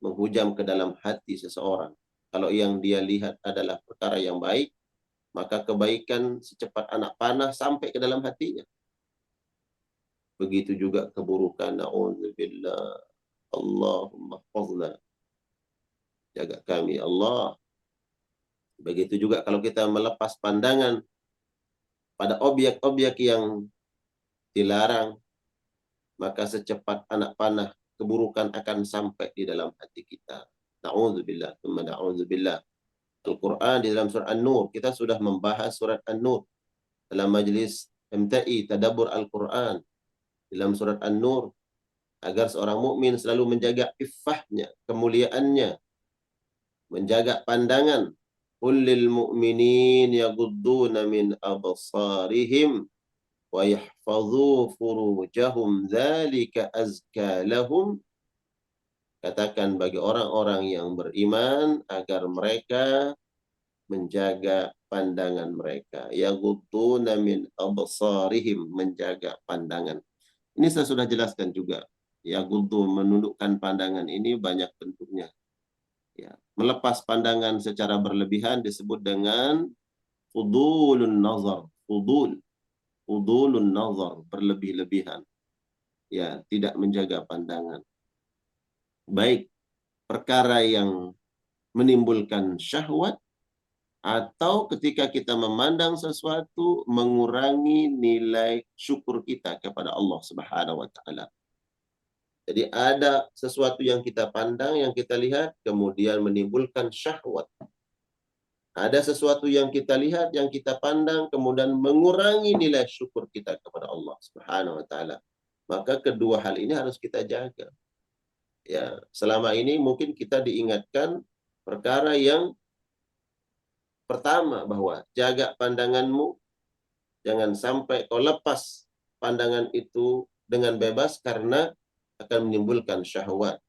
menghujam ke dalam hati seseorang. Kalau yang dia lihat adalah perkara yang baik, maka kebaikan secepat anak panah sampai ke dalam hatinya. Begitu juga keburukan, na'udzubillah. Allahumma hafazna, jaga kami Allah. Begitu juga kalau kita melepas pandangan pada objek-objek yang dilarang, maka secepat anak panah keburukan akan sampai di dalam hati kita. Na'udzubillah, na'udzubillah. Al-Quran di dalam surat An-Nur, kita sudah membahas surat An-Nur dalam majlis MTI Tadabbur Al-Quran dalam surat An-Nur, agar seorang mukmin selalu menjaga iffahnya, kemuliaannya, menjaga pandangan. Qul lil mu'minin yaghudduna min absarihim wa yahfazu furujahum dzalika azka lahum. Katakan bagi orang-orang yang beriman agar mereka menjaga pandangan mereka. Yaghudduna min absarihim, menjaga pandangan. Ini saya sudah jelaskan juga. Yaghuddu, menundukkan pandangan, ini banyak bentuknya. Ya, melepas pandangan secara berlebihan disebut dengan fudulun nazar. Fudulun nazar, berlebih-lebihan. Ya, tidak menjaga pandangan. Baik perkara yang menimbulkan syahwat, atau ketika kita memandang sesuatu mengurangi nilai syukur kita kepada Allah Subhanahu wa taala. Jadi ada sesuatu yang kita pandang, yang kita lihat, kemudian menimbulkan syahwat. Ada sesuatu yang kita lihat, yang kita pandang, kemudian mengurangi nilai syukur kita kepada Allah Subhanahu wa taala. Maka kedua hal ini harus kita jaga. Ya, selama ini mungkin kita diingatkan perkara yang pertama, bahwa jaga pandanganmu, jangan sampai kau lepas pandangan itu dengan bebas karena akan menimbulkan syahwat.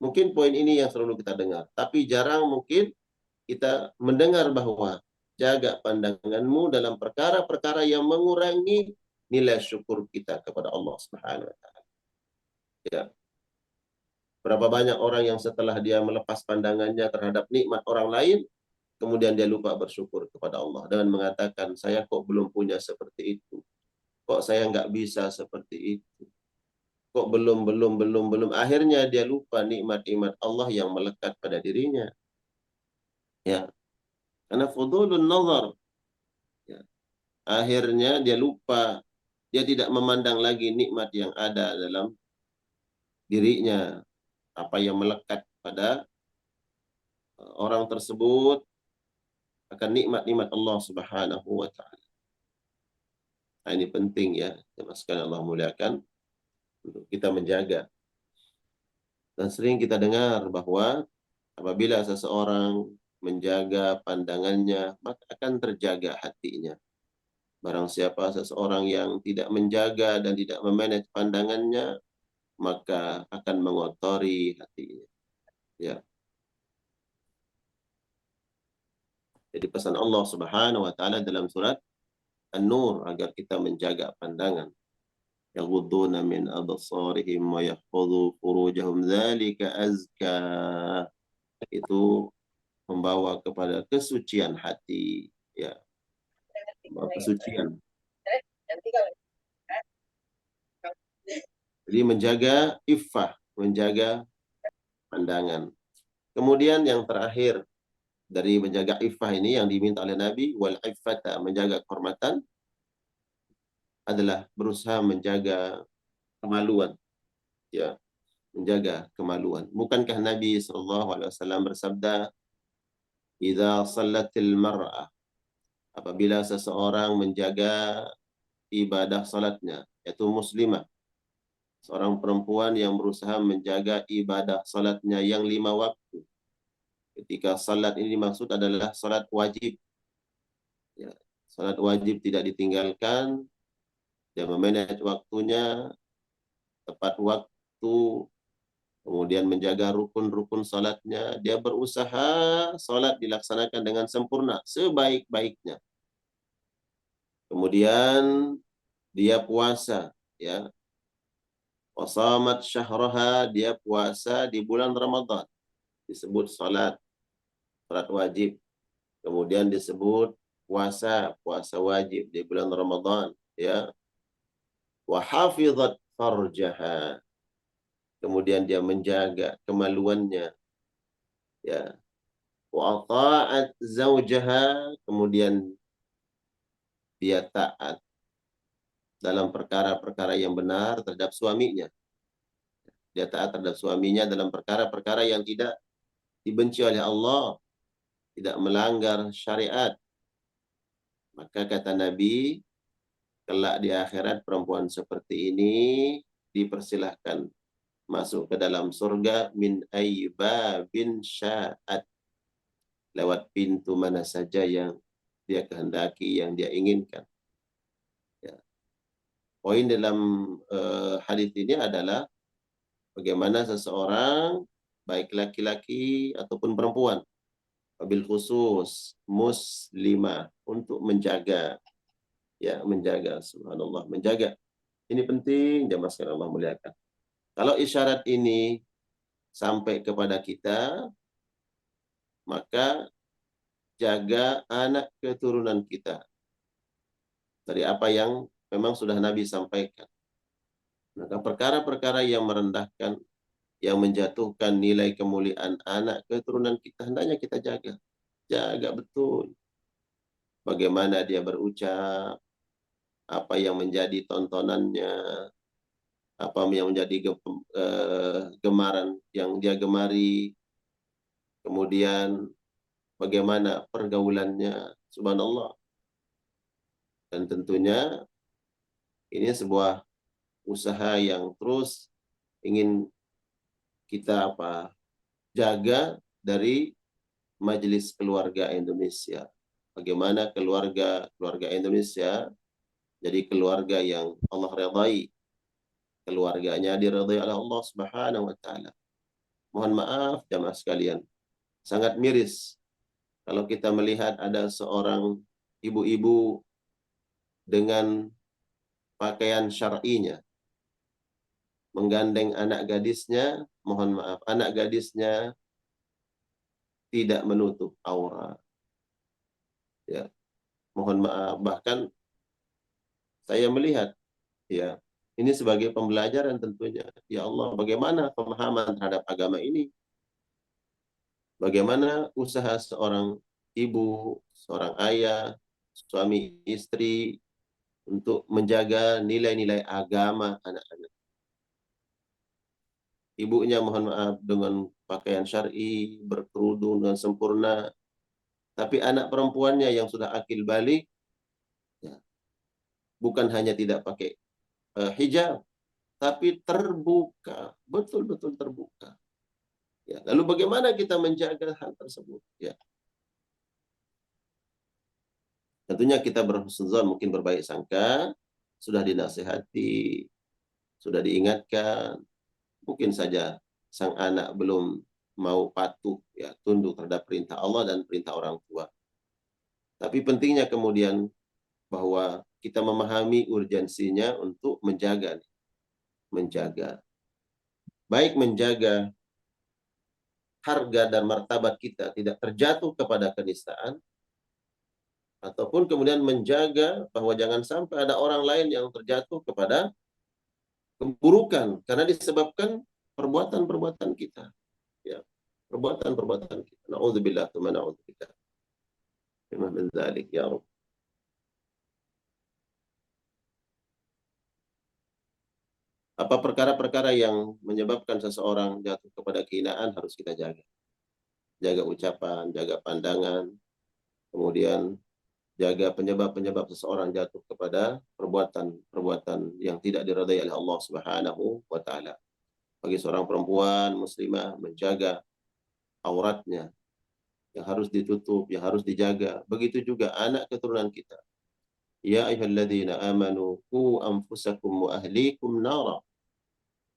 Mungkin poin ini yang selalu kita dengar, tapi jarang mungkin kita mendengar bahwa jaga pandanganmu dalam perkara-perkara yang mengurangi nilai syukur kita kepada Allah Subhanahu wa taala. Ya. Berapa banyak orang yang setelah dia melepas pandangannya terhadap nikmat orang lain, kemudian dia lupa bersyukur kepada Allah dengan mengatakan, saya kok belum punya seperti itu. Kok saya nggak bisa seperti itu. Kok belum. Akhirnya dia lupa nikmat-nikmat Allah yang melekat pada dirinya. Ya. Karena fudulun nazar. Ya. Akhirnya dia lupa. Dia tidak memandang lagi nikmat yang ada dalam dirinya. Apa yang melekat pada orang tersebut akan nikmat-nikmat Allah Subhanahu wa taala. Nah, ini penting ya, sekalian Allah muliakan, untuk kita menjaga. Dan sering kita dengar bahwa apabila seseorang menjaga pandangannya, maka akan terjaga hatinya. Barang siapa seseorang yang tidak menjaga dan tidak memanage pandangannya, maka akan mengotori hatinya. Ya. Jadi pesan Allah Subhanahu wa taala dalam surat An-Nur agar kita menjaga pandangan. Yaghudduna min absarihim wa yahfazu furujahum dzalika azka. Itu membawa kepada kesucian hati, ya. Membawa kesucian. Jadi menjaga iffah, menjaga pandangan. Kemudian yang terakhir dari menjaga iffah ini yang diminta oleh Nabi, wal iffata, menjaga kehormatan, adalah berusaha menjaga kemaluan. Ya, menjaga kemaluan. Bukankah Nabi SAW bersabda, "Idza shallatil mar'ah", apabila seseorang menjaga ibadah salatnya, yaitu muslimah, seorang perempuan yang berusaha menjaga ibadah salatnya yang 5 waktu. Ketika salat ini dimaksud adalah salat wajib. Ya, salat wajib tidak ditinggalkan, dia memanage waktunya, tepat waktu, kemudian menjaga rukun-rukun salatnya, dia berusaha salat dilaksanakan dengan sempurna, sebaik-baiknya. Kemudian dia puasa, ya. Wasamat syahraha, dia puasa di bulan Ramadan. Disebut salat. sholat wajib. Kemudian disebut puasa wajib di bulan Ramadan, ya. Wa hafizat farjaha. Kemudian dia menjaga kemaluannya, ya. Wa ta'at zaujaha, kemudian dia taat dalam perkara-perkara yang benar terhadap suaminya. Dia taat terhadap suaminya dalam perkara-perkara yang tidak dibenci oleh Allah, tidak melanggar syariat. Maka kata Nabi, kelak di akhirat perempuan seperti ini dipersilahkan masuk ke dalam surga min aybabin sya'at, lewat pintu mana saja yang dia kehendaki, yang dia inginkan. Ya. Poin dalam hadis ini adalah bagaimana seseorang, baik laki-laki ataupun perempuan, wabil khusus muslimah, untuk menjaga, ya, menjaga, subhanallah, menjaga. Ini penting, jamaah sekalian Allah muliakan. Kalau isyarat ini sampai kepada kita, maka jaga anak keturunan kita dari apa yang memang sudah Nabi sampaikan. Maka perkara-perkara yang merendahkan, yang menjatuhkan nilai kemuliaan anak keturunan kita, hendaknya kita jaga. Jaga betul. Bagaimana dia berucap, apa yang menjadi tontonannya, apa yang menjadi gemaran yang dia gemari, kemudian bagaimana pergaulannya, subhanallah. Dan tentunya ini sebuah usaha yang terus ingin kita jaga dari Majelis Keluarga Indonesia. Bagaimana keluarga Indonesia jadi keluarga yang Allah redai, keluarganya diredai oleh Allah Subhanahu wa taala. Mohon maaf jamaah sekalian, sangat miris kalau kita melihat ada seorang ibu-ibu dengan pakaian syar'inya menggandeng anak gadisnya, mohon maaf, anak gadisnya tidak menutup aurat. Ya, mohon maaf, bahkan saya melihat, ya, ini sebagai pembelajaran tentunya. Ya Allah, bagaimana pemahaman terhadap agama ini? Bagaimana usaha seorang ibu, seorang ayah, suami istri untuk menjaga nilai-nilai agama anak-anak. Ibunya, mohon maaf, dengan pakaian syar'i, berkerudung dengan sempurna, tapi anak perempuannya yang sudah akil balik, ya, bukan hanya tidak pakai hijab, tapi terbuka, betul-betul terbuka. Ya, lalu bagaimana kita menjaga hal tersebut? Ya, tentunya kita berhusnuzon, mungkin berbaik sangka, sudah dinasihati, sudah diingatkan, mungkin saja sang anak belum mau patuh, ya, tunduk terhadap perintah Allah dan perintah orang tua. Tapi pentingnya kemudian bahwa kita memahami urgensinya untuk menjaga, baik menjaga harga dan martabat kita tidak terjatuh kepada kenistaan, ataupun kemudian menjaga bahwa jangan sampai ada orang lain yang terjatuh kepada keburukan karena disebabkan perbuatan-perbuatan kita, ya, perbuatan-perbuatan kita. Nauzubillah wa na'udzubillah min dzalik, ya Rabb. Apa perkara-perkara yang menyebabkan seseorang jatuh kepada kehinaan harus kita jaga. Jaga ucapan, jaga pandangan, kemudian jaga penyebab-penyebab seseorang jatuh kepada perbuatan-perbuatan yang tidak diridai oleh Allah Subhanahu wa taala. Bagi seorang perempuan muslimah, menjaga auratnya yang harus ditutup, yang harus dijaga. Begitu juga anak keturunan kita. Ya ayyuhalladzina amanu qu anfusakum wa ahlikum nara.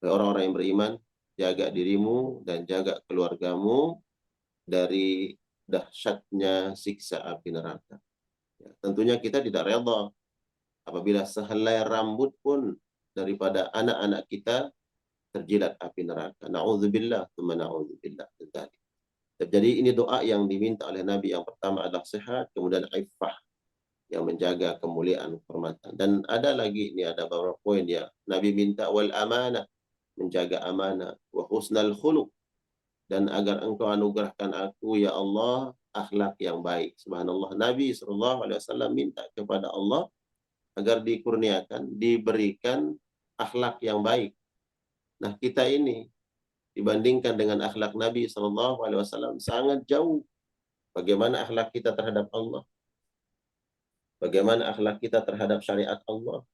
Orang-orang yang beriman, jaga dirimu dan jaga keluargamu dari dahsyatnya siksa api neraka. Ya, tentunya kita tidak rela apabila sehelai rambut pun daripada anak-anak kita terjilat api neraka. Na'udzubillah, tsumma na'udzubillah. Jadi ini doa yang diminta oleh Nabi. Yang pertama adalah sehat, kemudian iffah, yang menjaga kemuliaan kehormatan. Dan ada lagi, ini ada beberapa poin ya. Nabi minta wal amanah, menjaga amanah, wa husnal khuluq, dan agar engkau anugerahkan aku ya Allah akhlak yang baik. Subhanallah, Nabi SAW minta kepada Allah agar dikurniakan, diberikan akhlak yang baik. Nah, kita ini dibandingkan dengan akhlak Nabi SAW sangat jauh. Bagaimana akhlak kita terhadap Allah? Bagaimana akhlak kita terhadap syariat Allah?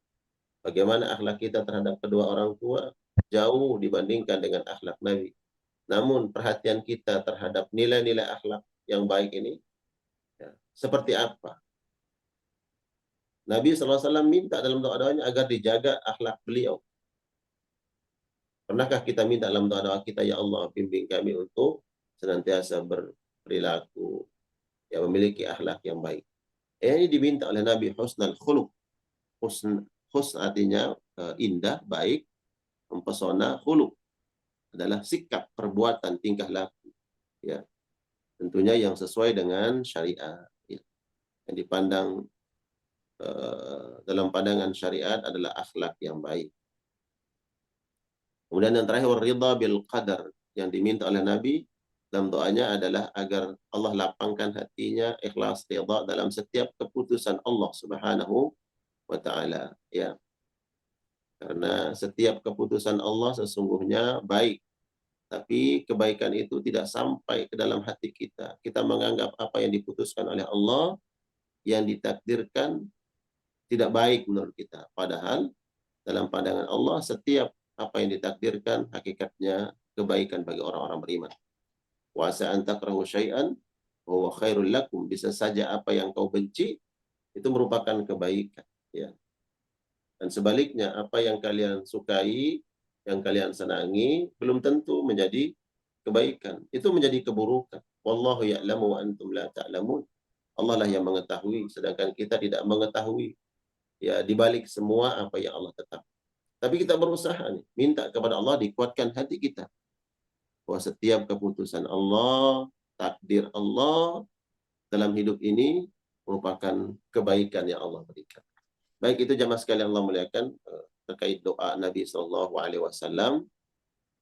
Bagaimana akhlak kita terhadap kedua orang tua? Jauh dibandingkan dengan akhlak Nabi. Namun perhatian kita terhadap nilai-nilai akhlak yang baik ini ya, seperti apa? Nabi SAW minta dalam doa-doanya agar dijaga akhlak beliau. Pernahkah kita minta dalam doa-doa kita, ya Allah, bimbing kami untuk senantiasa berperilaku, ya, memiliki akhlak yang baik. Ini diminta oleh Nabi, husnul khuluq. Husn artinya indah, baik, mempesona. Khuluq adalah sikap, perbuatan, tingkah laku. Ya, tentunya yang sesuai dengan syariat. Ya. Yang dipandang dalam pandangan syariat adalah akhlak yang baik. Kemudian yang terakhir, ridha bil qadar, yang diminta oleh Nabi dalam doanya adalah agar Allah lapangkan hatinya, ikhlas, ridha dalam setiap keputusan Allah Subhanahu wa taala, ya. Karena setiap keputusan Allah sesungguhnya baik, tapi kebaikan itu tidak sampai ke dalam hati kita. Kita menganggap apa yang diputuskan oleh Allah, yang ditakdirkan, tidak baik menurut kita. Padahal dalam pandangan Allah, setiap apa yang ditakdirkan hakikatnya kebaikan bagi orang-orang beriman. Wa asa an takrahu syai'an wa huwa khairul lakum. Bisa saja apa yang kau benci itu merupakan kebaikan, ya. Dan sebaliknya, apa yang kalian sukai, yang kalian senangi, belum tentu menjadi kebaikan. Itu menjadi keburukan. Wallahu ya'lamu wa antum la ta'lamun. Allah lah yang mengetahui, sedangkan kita tidak mengetahui. Ya, dibalik semua apa yang Allah tetapkan. Tapi kita berusaha nih, minta kepada Allah dikuatkan hati kita. Bahwa setiap keputusan Allah, takdir Allah dalam hidup ini merupakan kebaikan yang Allah berikan. Baik, itu jamaah sekalian Allah muliakan, terkait doa Nabi SAW.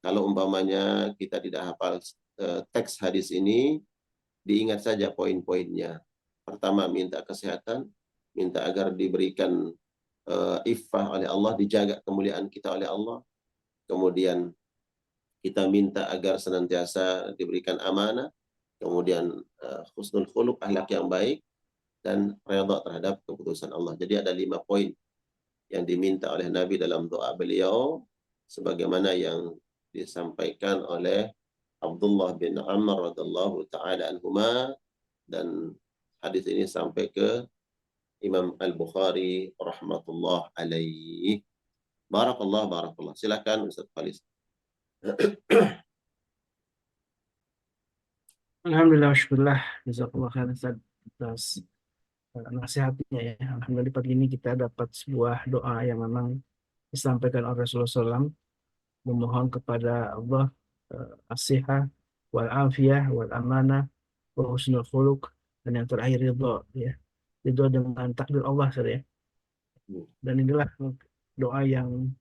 Kalau umpamanya kita tidak hafal teks hadis ini, diingat saja poin-poinnya. Pertama, minta kesehatan, minta agar diberikan iffah oleh Allah, dijaga kemuliaan kita oleh Allah. Kemudian kita minta agar senantiasa diberikan amanah. Kemudian husnul khuluq, akhlak yang baik, dan redha terhadap keputusan Allah. Jadi ada 5 poin yang diminta oleh Nabi dalam doa beliau, sebagaimana yang disampaikan oleh Abdullah bin Amr radhiyallahu taala anhuma, dan hadis ini sampai ke Imam Al-Bukhari rahmatullah alaih. Barakallah. Silakan Ustaz Falis. Alhamdulillah, syukurlah, jazakallah khairan Ustaz atas nasihatnya ya. Alhamdulillah pagi ini kita dapat sebuah doa yang memang disampaikan oleh Rasulullah SAW, memohon kepada Allah as-sihah wal afiyah wal amanah wa husnul khuluq, dan yang terakhir ridho, ya. Ridho dengan takdir Allah, ya. Dan inilah doa yang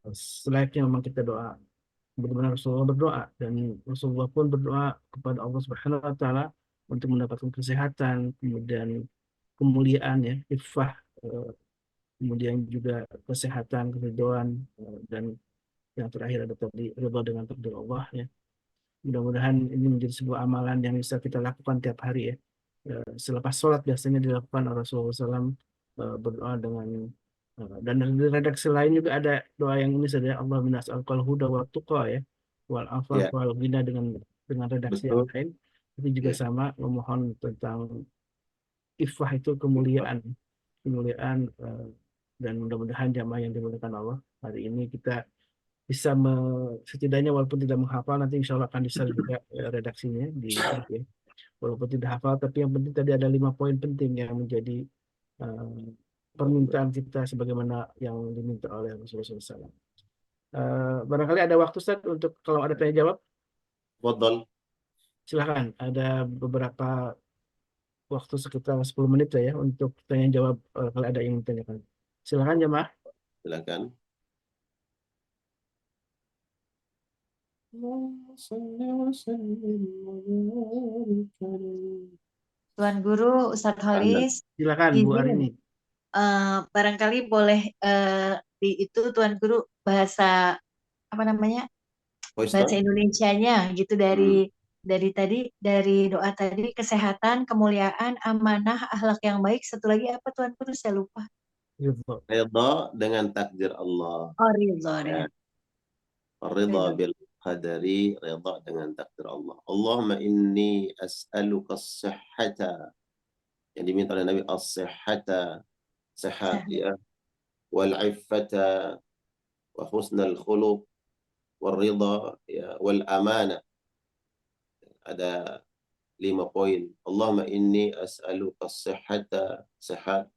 selayaknya memang kita doa. Bagaimana Rasulullah berdoa, dan Rasulullah pun berdoa kepada Allah Subhanahu wa taala untuk mendapatkan kesehatan, kemudian kemuliaan, ya, iffah, kemudian juga kesehatan, keridhaan, dan yang terakhir ada tadi ridha dengan takdir Allah, ya. Mudah-mudahan ini menjadi sebuah amalan yang bisa kita lakukan tiap hari, ya. Selepas sholat biasanya dilakukan oleh Rasulullah SAW, berdoa dengan dan di redaksi lain juga ada doa yang ini saja, Allah minas alqal huda wa tuqa, ya, wal afaf Ya, wal ghina, dengan redaksi yang betul. lain itu juga Ya. sama, memohon tentang iffah, itu kemuliaan, dan mudah-mudahan jamaah yang dimuliakan Allah, hari ini kita bisa setidaknya walaupun tidak menghafal, nanti insya Allah akan bisa juga redaksinya di YouTube, ya. Walaupun tidak hafal, tapi yang penting tadi ada 5 poin penting yang menjadi eh, permintaan kita sebagaimana yang diminta oleh Rasulullah SAW. Barangkali ada waktu, Ustaz, untuk kalau ada tanya jawab. Fadhal. Silakan, ada beberapa waktu sekitar 10 menit ya untuk tanya jawab kalau ada yang ditanyakan. Silakan jemaah. Silakan. Tuan Guru, Ustadz Anda, Holis, Silakan Bu izin. Arini. Barangkali boleh di itu Tuan Guru bahasa apa namanya? Bahasa Poister. Indonesianya gitu Hmm. dari tadi dari doa tadi kesehatan, kemuliaan, amanah, akhlak yang baik. Satu lagi apa Tuan Guru? Saya lupa. Ridho. Ridha dengan takdir Allah. Oh, ridho ya. Ya. Ridha Ridho. bil qadari, ridha dengan takdir Allah. Allahumma inni as'aluka as-sihhata. Yang diminta oleh Nabi as-sihhata, sehat Sehat. ya, wal iffata wa husnal khuluq wal ridha ya, wal amana. Ada 5 poin. Allahumma inni as'aluka as-sihhata, sehat,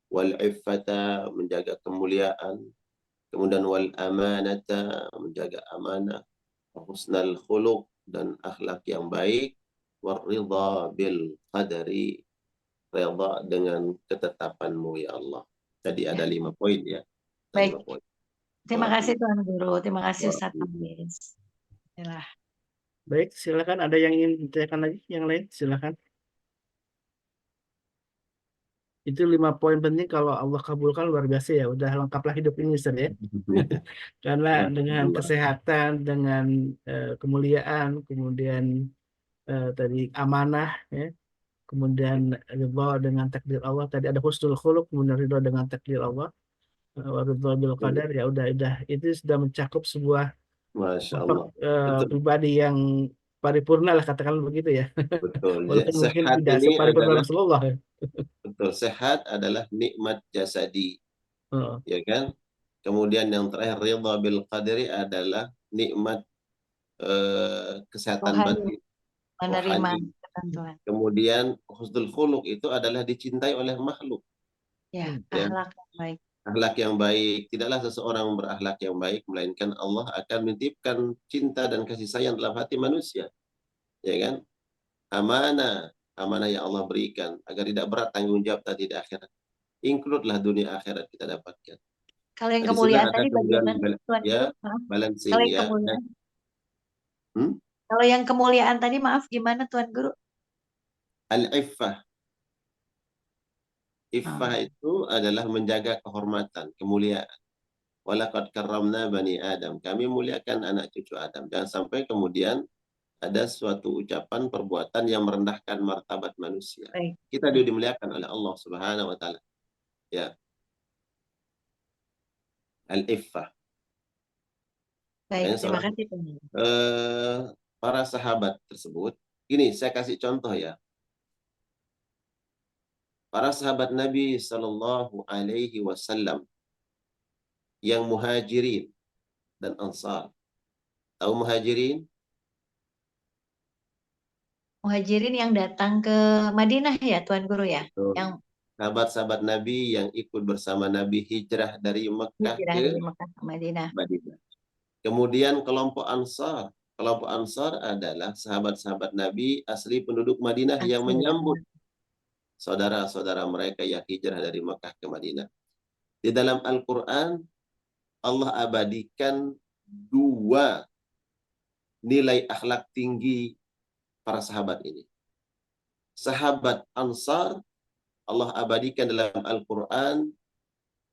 wal iffata, menjaga kemuliaan, kemudian wal amanata, menjaga amanah, wa husnal khuluq, dan akhlak yang baik, war ridha bil qadari, redha dengan ketetapanmu ya Allah. Tadi ada Ya. 5 poin ya. Ada Baik. 5 poin. Terima kasih Barakallah. Tuan Guru. Terima kasih Ustadz Barakallah. Holis. Yalah. Baik, silakan. Ada yang ingin ditanyakan lagi? Yang lain, silakan. Itu 5 poin penting kalau Allah kabulkan luar biasa ya. Udah lengkaplah hidup ini Ustaz ya. Karena dengan Barakallah. kesehatan, dengan kemuliaan, kemudian tadi amanah, ya, kemudian ridha dengan takdir Allah. Tadi ada husnul khuluq, kemudian ridha dengan takdir Allah. Ridha bil qadar, ya udah itu sudah mencakup sebuah Masya sosok Allah. Betul. pribadi yang paripurna lah katakan begitu ya. Betul. Walaupun mungkin Sehat tidak ini separipurna adalah, Rasulullah ya. betul, sehat adalah nikmat jasadi, Oh, ya kan? Kemudian yang terakhir ridha bil qadari adalah nikmat kesehatan Rohani batin, menerima rohani. ketentuan. Kemudian husnul khuluq itu adalah dicintai oleh makhluk, Ya, ya. akhlak yang baik. Akhlak yang baik, tidaklah seseorang berakhlak yang baik melainkan Allah akan menitipkan cinta dan kasih sayang dalam hati manusia, ya kan? Amanah, amanah yang Allah berikan agar tidak berat tanggung jawab tadi di akhirat. Include lah dunia akhirat kita dapatkan. Kalau yang Nah, di sini kemuliaan ada tadi kemudian bagaimana Tuan Guru? ya, Maaf. balancing Kalau yang ya. kemuliaan, Hmm? kalau yang kemuliaan tadi maaf gimana Tuan Guru? Al-iffah. Oh, Iffah itu adalah menjaga kehormatan, kemuliaan. Walaqad karramna bani Adam. Kami muliakan anak cucu Adam. Jangan sampai kemudian ada suatu ucapan perbuatan yang merendahkan martabat manusia. baik, Kita baik, dimuliakan oleh Allah Subhanahu wa taala. Ya, al-iffah. baik. Makanya Terima seorang kasih Tuan Guru. para sahabat tersebut, ini saya kasih contoh ya. Para sahabat Nabi Sallallahu Alaihi Wasallam yang muhajirin dan ansar. Tahu muhajirin? Muhajirin yang datang ke Madinah ya Tuan Guru ya, yang Betul. Sahabat-sahabat Nabi yang ikut bersama Nabi hijrah dari Mekah hijrah dari ke Mekah ke Madinah. Madinah. Kemudian kelompok Ansar. Kelompok Ansar adalah sahabat-sahabat Nabi asli penduduk Madinah yang Asli menyambut Madinah. saudara-saudara mereka yang hijrah dari Mekah ke Madinah. Di dalam Al-Quran, Allah abadikan 2 nilai akhlak tinggi para sahabat ini. Sahabat Ansar, Allah abadikan dalam Al-Quran,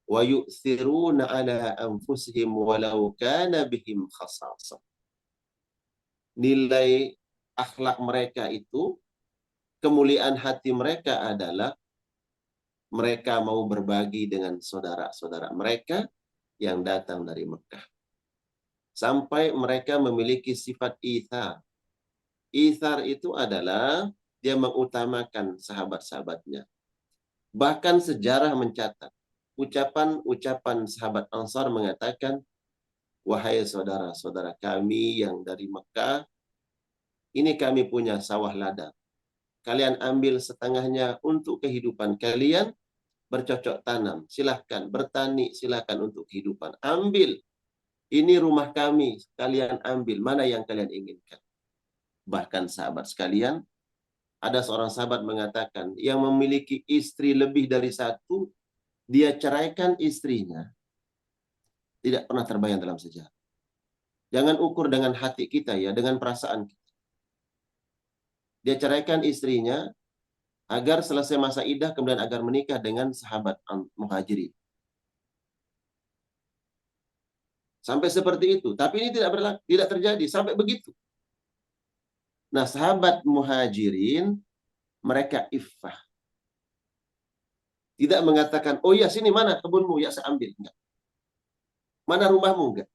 wa yu'thiruna ala anfusihim walau kana bihim khasasah. Nilai akhlak mereka itu, kemuliaan hati mereka adalah mereka mau berbagi dengan saudara-saudara mereka yang datang dari Mekah. Sampai mereka memiliki sifat ithar. Ithar itu adalah dia mengutamakan sahabat-sahabatnya. Bahkan sejarah mencatat, ucapan-ucapan sahabat Ansar mengatakan, wahai saudara-saudara kami yang dari Mekah, ini kami punya sawah ladang. Kalian ambil setengahnya untuk kehidupan kalian, bercocok tanam, silahkan, bertani, silahkan untuk kehidupan. Ambil, ini rumah kami, kalian ambil, mana yang kalian inginkan. Bahkan sahabat sekalian, ada seorang sahabat mengatakan, yang memiliki istri lebih dari satu, dia ceraikan istrinya, tidak pernah terbayang dalam sejarah. Jangan ukur dengan hati kita ya, dengan perasaan kita. Dia ceraikan istrinya agar selesai masa iddah, kemudian agar menikah dengan sahabat Muhajirin. Sampai seperti itu. Tapi ini tidak terjadi sampai begitu. Nah, sahabat Muhajirin, mereka iffah. Tidak mengatakan, oh ya sini mana kebunmu, ya saya ambil. Enggak. Mana rumahmu, enggak.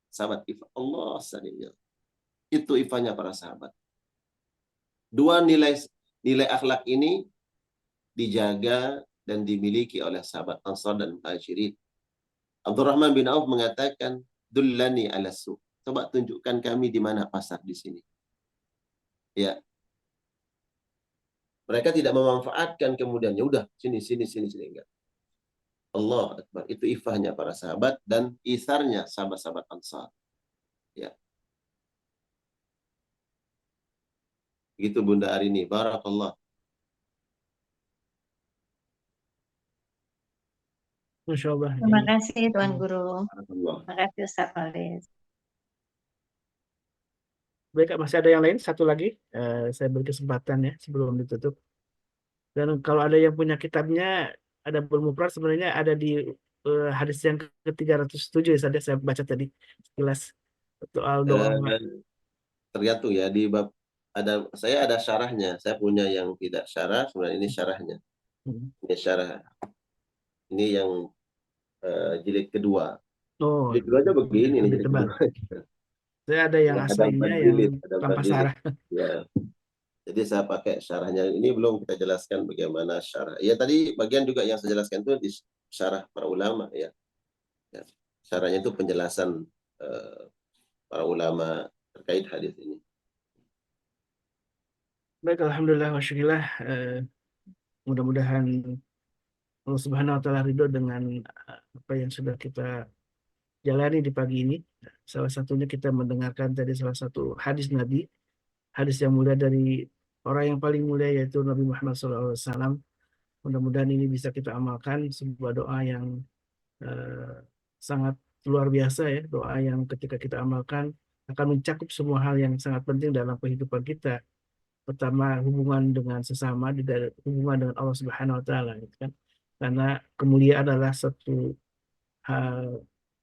Sahabat iffah. Allah sadaqah. Itu iffahnya para sahabat. Dua nilai akhlak ini dijaga dan dimiliki oleh sahabat Ansar dan Muhajirin. Abdurrahman bin Auf mengatakan, dullani ala suq. Coba tunjukkan kami di mana pasar di sini. Ya. Mereka tidak memanfaatkan kemudian, ya udah sini enggak. Allah Akbar. Itu ifahnya para sahabat dan isarnya sahabat-sahabat Ansar. Ya. Begitu Bunda Arini. Barakallah. Masya Allah. Terima kasih Tuan Guru. Barakallah. Terima kasih Ustaz Faris. Baik, masih ada yang lain? Satu lagi, saya beri kesempatan ya sebelum ditutup. Dan kalau ada yang punya kitabnya, ada Mufrad sebenarnya ada di hadis yang ke-307 ya, saya baca tadi sekilas soal doa. Tergantung ya di bab saya ada syarahnya. Saya punya yang tidak syarah, sebenarnya ini syarahnya. Ini syarah. Ini yang jilid kedua. Oh, Jilid kedua aja begini nih, jilid tebal. kedua. Saya ada yang aslinya yang tanpa syarah. Ya. Jadi saya pakai syarahnya. Ini belum kita jelaskan bagaimana syarah. Ya tadi bagian juga yang saya jelaskan itu di syarah para ulama ya. Ya. Syarahnya itu penjelasan para ulama terkait hadis ini. Baik, alhamdulillah wa syukurillah. Mudah-mudahan Allah Subhanahu wa taala ridho dengan apa yang sudah kita jalani di pagi ini. Salah satunya kita mendengarkan tadi salah satu hadis Nabi, hadis yang mulia dari orang yang paling mulia yaitu Nabi Muhammad SAW. Mudah-mudahan ini bisa kita amalkan, sebuah doa yang sangat luar biasa ya, doa yang ketika kita amalkan akan mencakup semua hal yang sangat penting dalam kehidupan kita. Pertama, hubungan dengan sesama, hubungan dengan Allah Subhanahu wa taala gitu kan. Karena kemuliaan adalah satu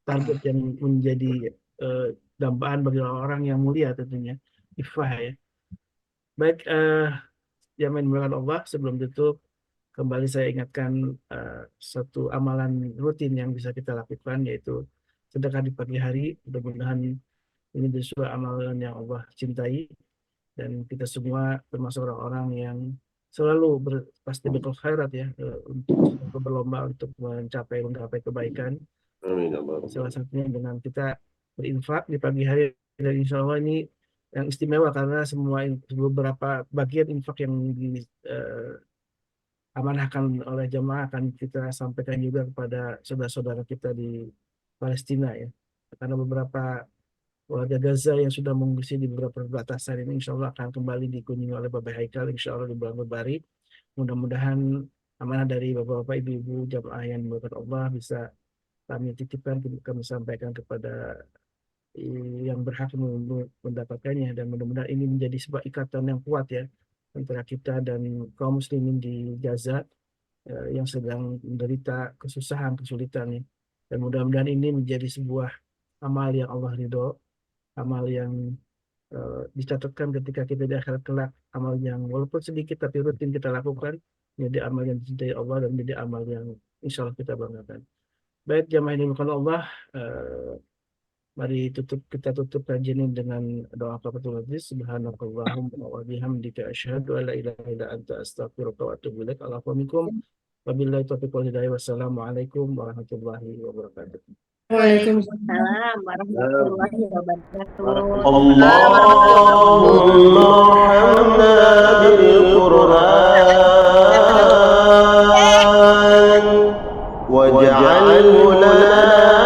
target yang menjadi dambaan bagi orang yang mulia tentunya, ifah ya. Baik, jamaah dimulakan Allah, sebelum tutup kembali saya ingatkan satu amalan rutin yang bisa kita lakukan, yaitu sedekah di pagi hari. Mudah-mudahan ini sesuai amalan yang Allah cintai dan kita semua termasuk orang-orang yang selalu pasti bekal khairat ya, untuk berlomba untuk menggapai kebaikan. Salah satunya dengan kita berinfak di pagi hari, dan insya Allah ini yang istimewa karena beberapa bagian infak yang diamanahkan oleh jamaah akan kita sampaikan juga kepada saudara-saudara kita di Palestina ya. Karena beberapa warga Gaza yang sudah mengungsi di beberapa perbatasan ini insya Allah akan kembali dikunjungi oleh Bapak Haikal insya Allah di bulan Februari. Mudah-mudahan amanah dari bapak-bapak, ibu-ibu jamaah yang dimuliakan Allah bisa kami titipkan, kami sampaikan kepada yang berhak mendapatkannya, dan mudah-mudahan ini menjadi sebuah ikatan yang kuat ya antara kita dan kaum muslimin di Gaza yang sedang menderita kesulitan ya. Dan mudah-mudahan ini menjadi sebuah amal yang Allah ridho, amal yang dicatatkan ketika kita di akhirat kelak, amal yang walaupun sedikit tapi rutin kita lakukan menjadi amal yang dicintai Allah dan menjadi amal yang insya Allah kita banggakan. Baik jamaah ini bukan Allah, mari kita tutup kajian ini dengan doa kafaratul majlis. Subhanakallahumma wa bihamdika asyhadu an la ilaha illa anta astaghfiruka wa atubu ilaik. Alhamdulillah. Wabillahi taufiq wal hidayah. Wassalamualaikum warahmatullahi wabarakatuh. Waalaikumsalam warahmatullahi wabarakatuh. Allahumma hamna bil Qur'an waj'alhu lana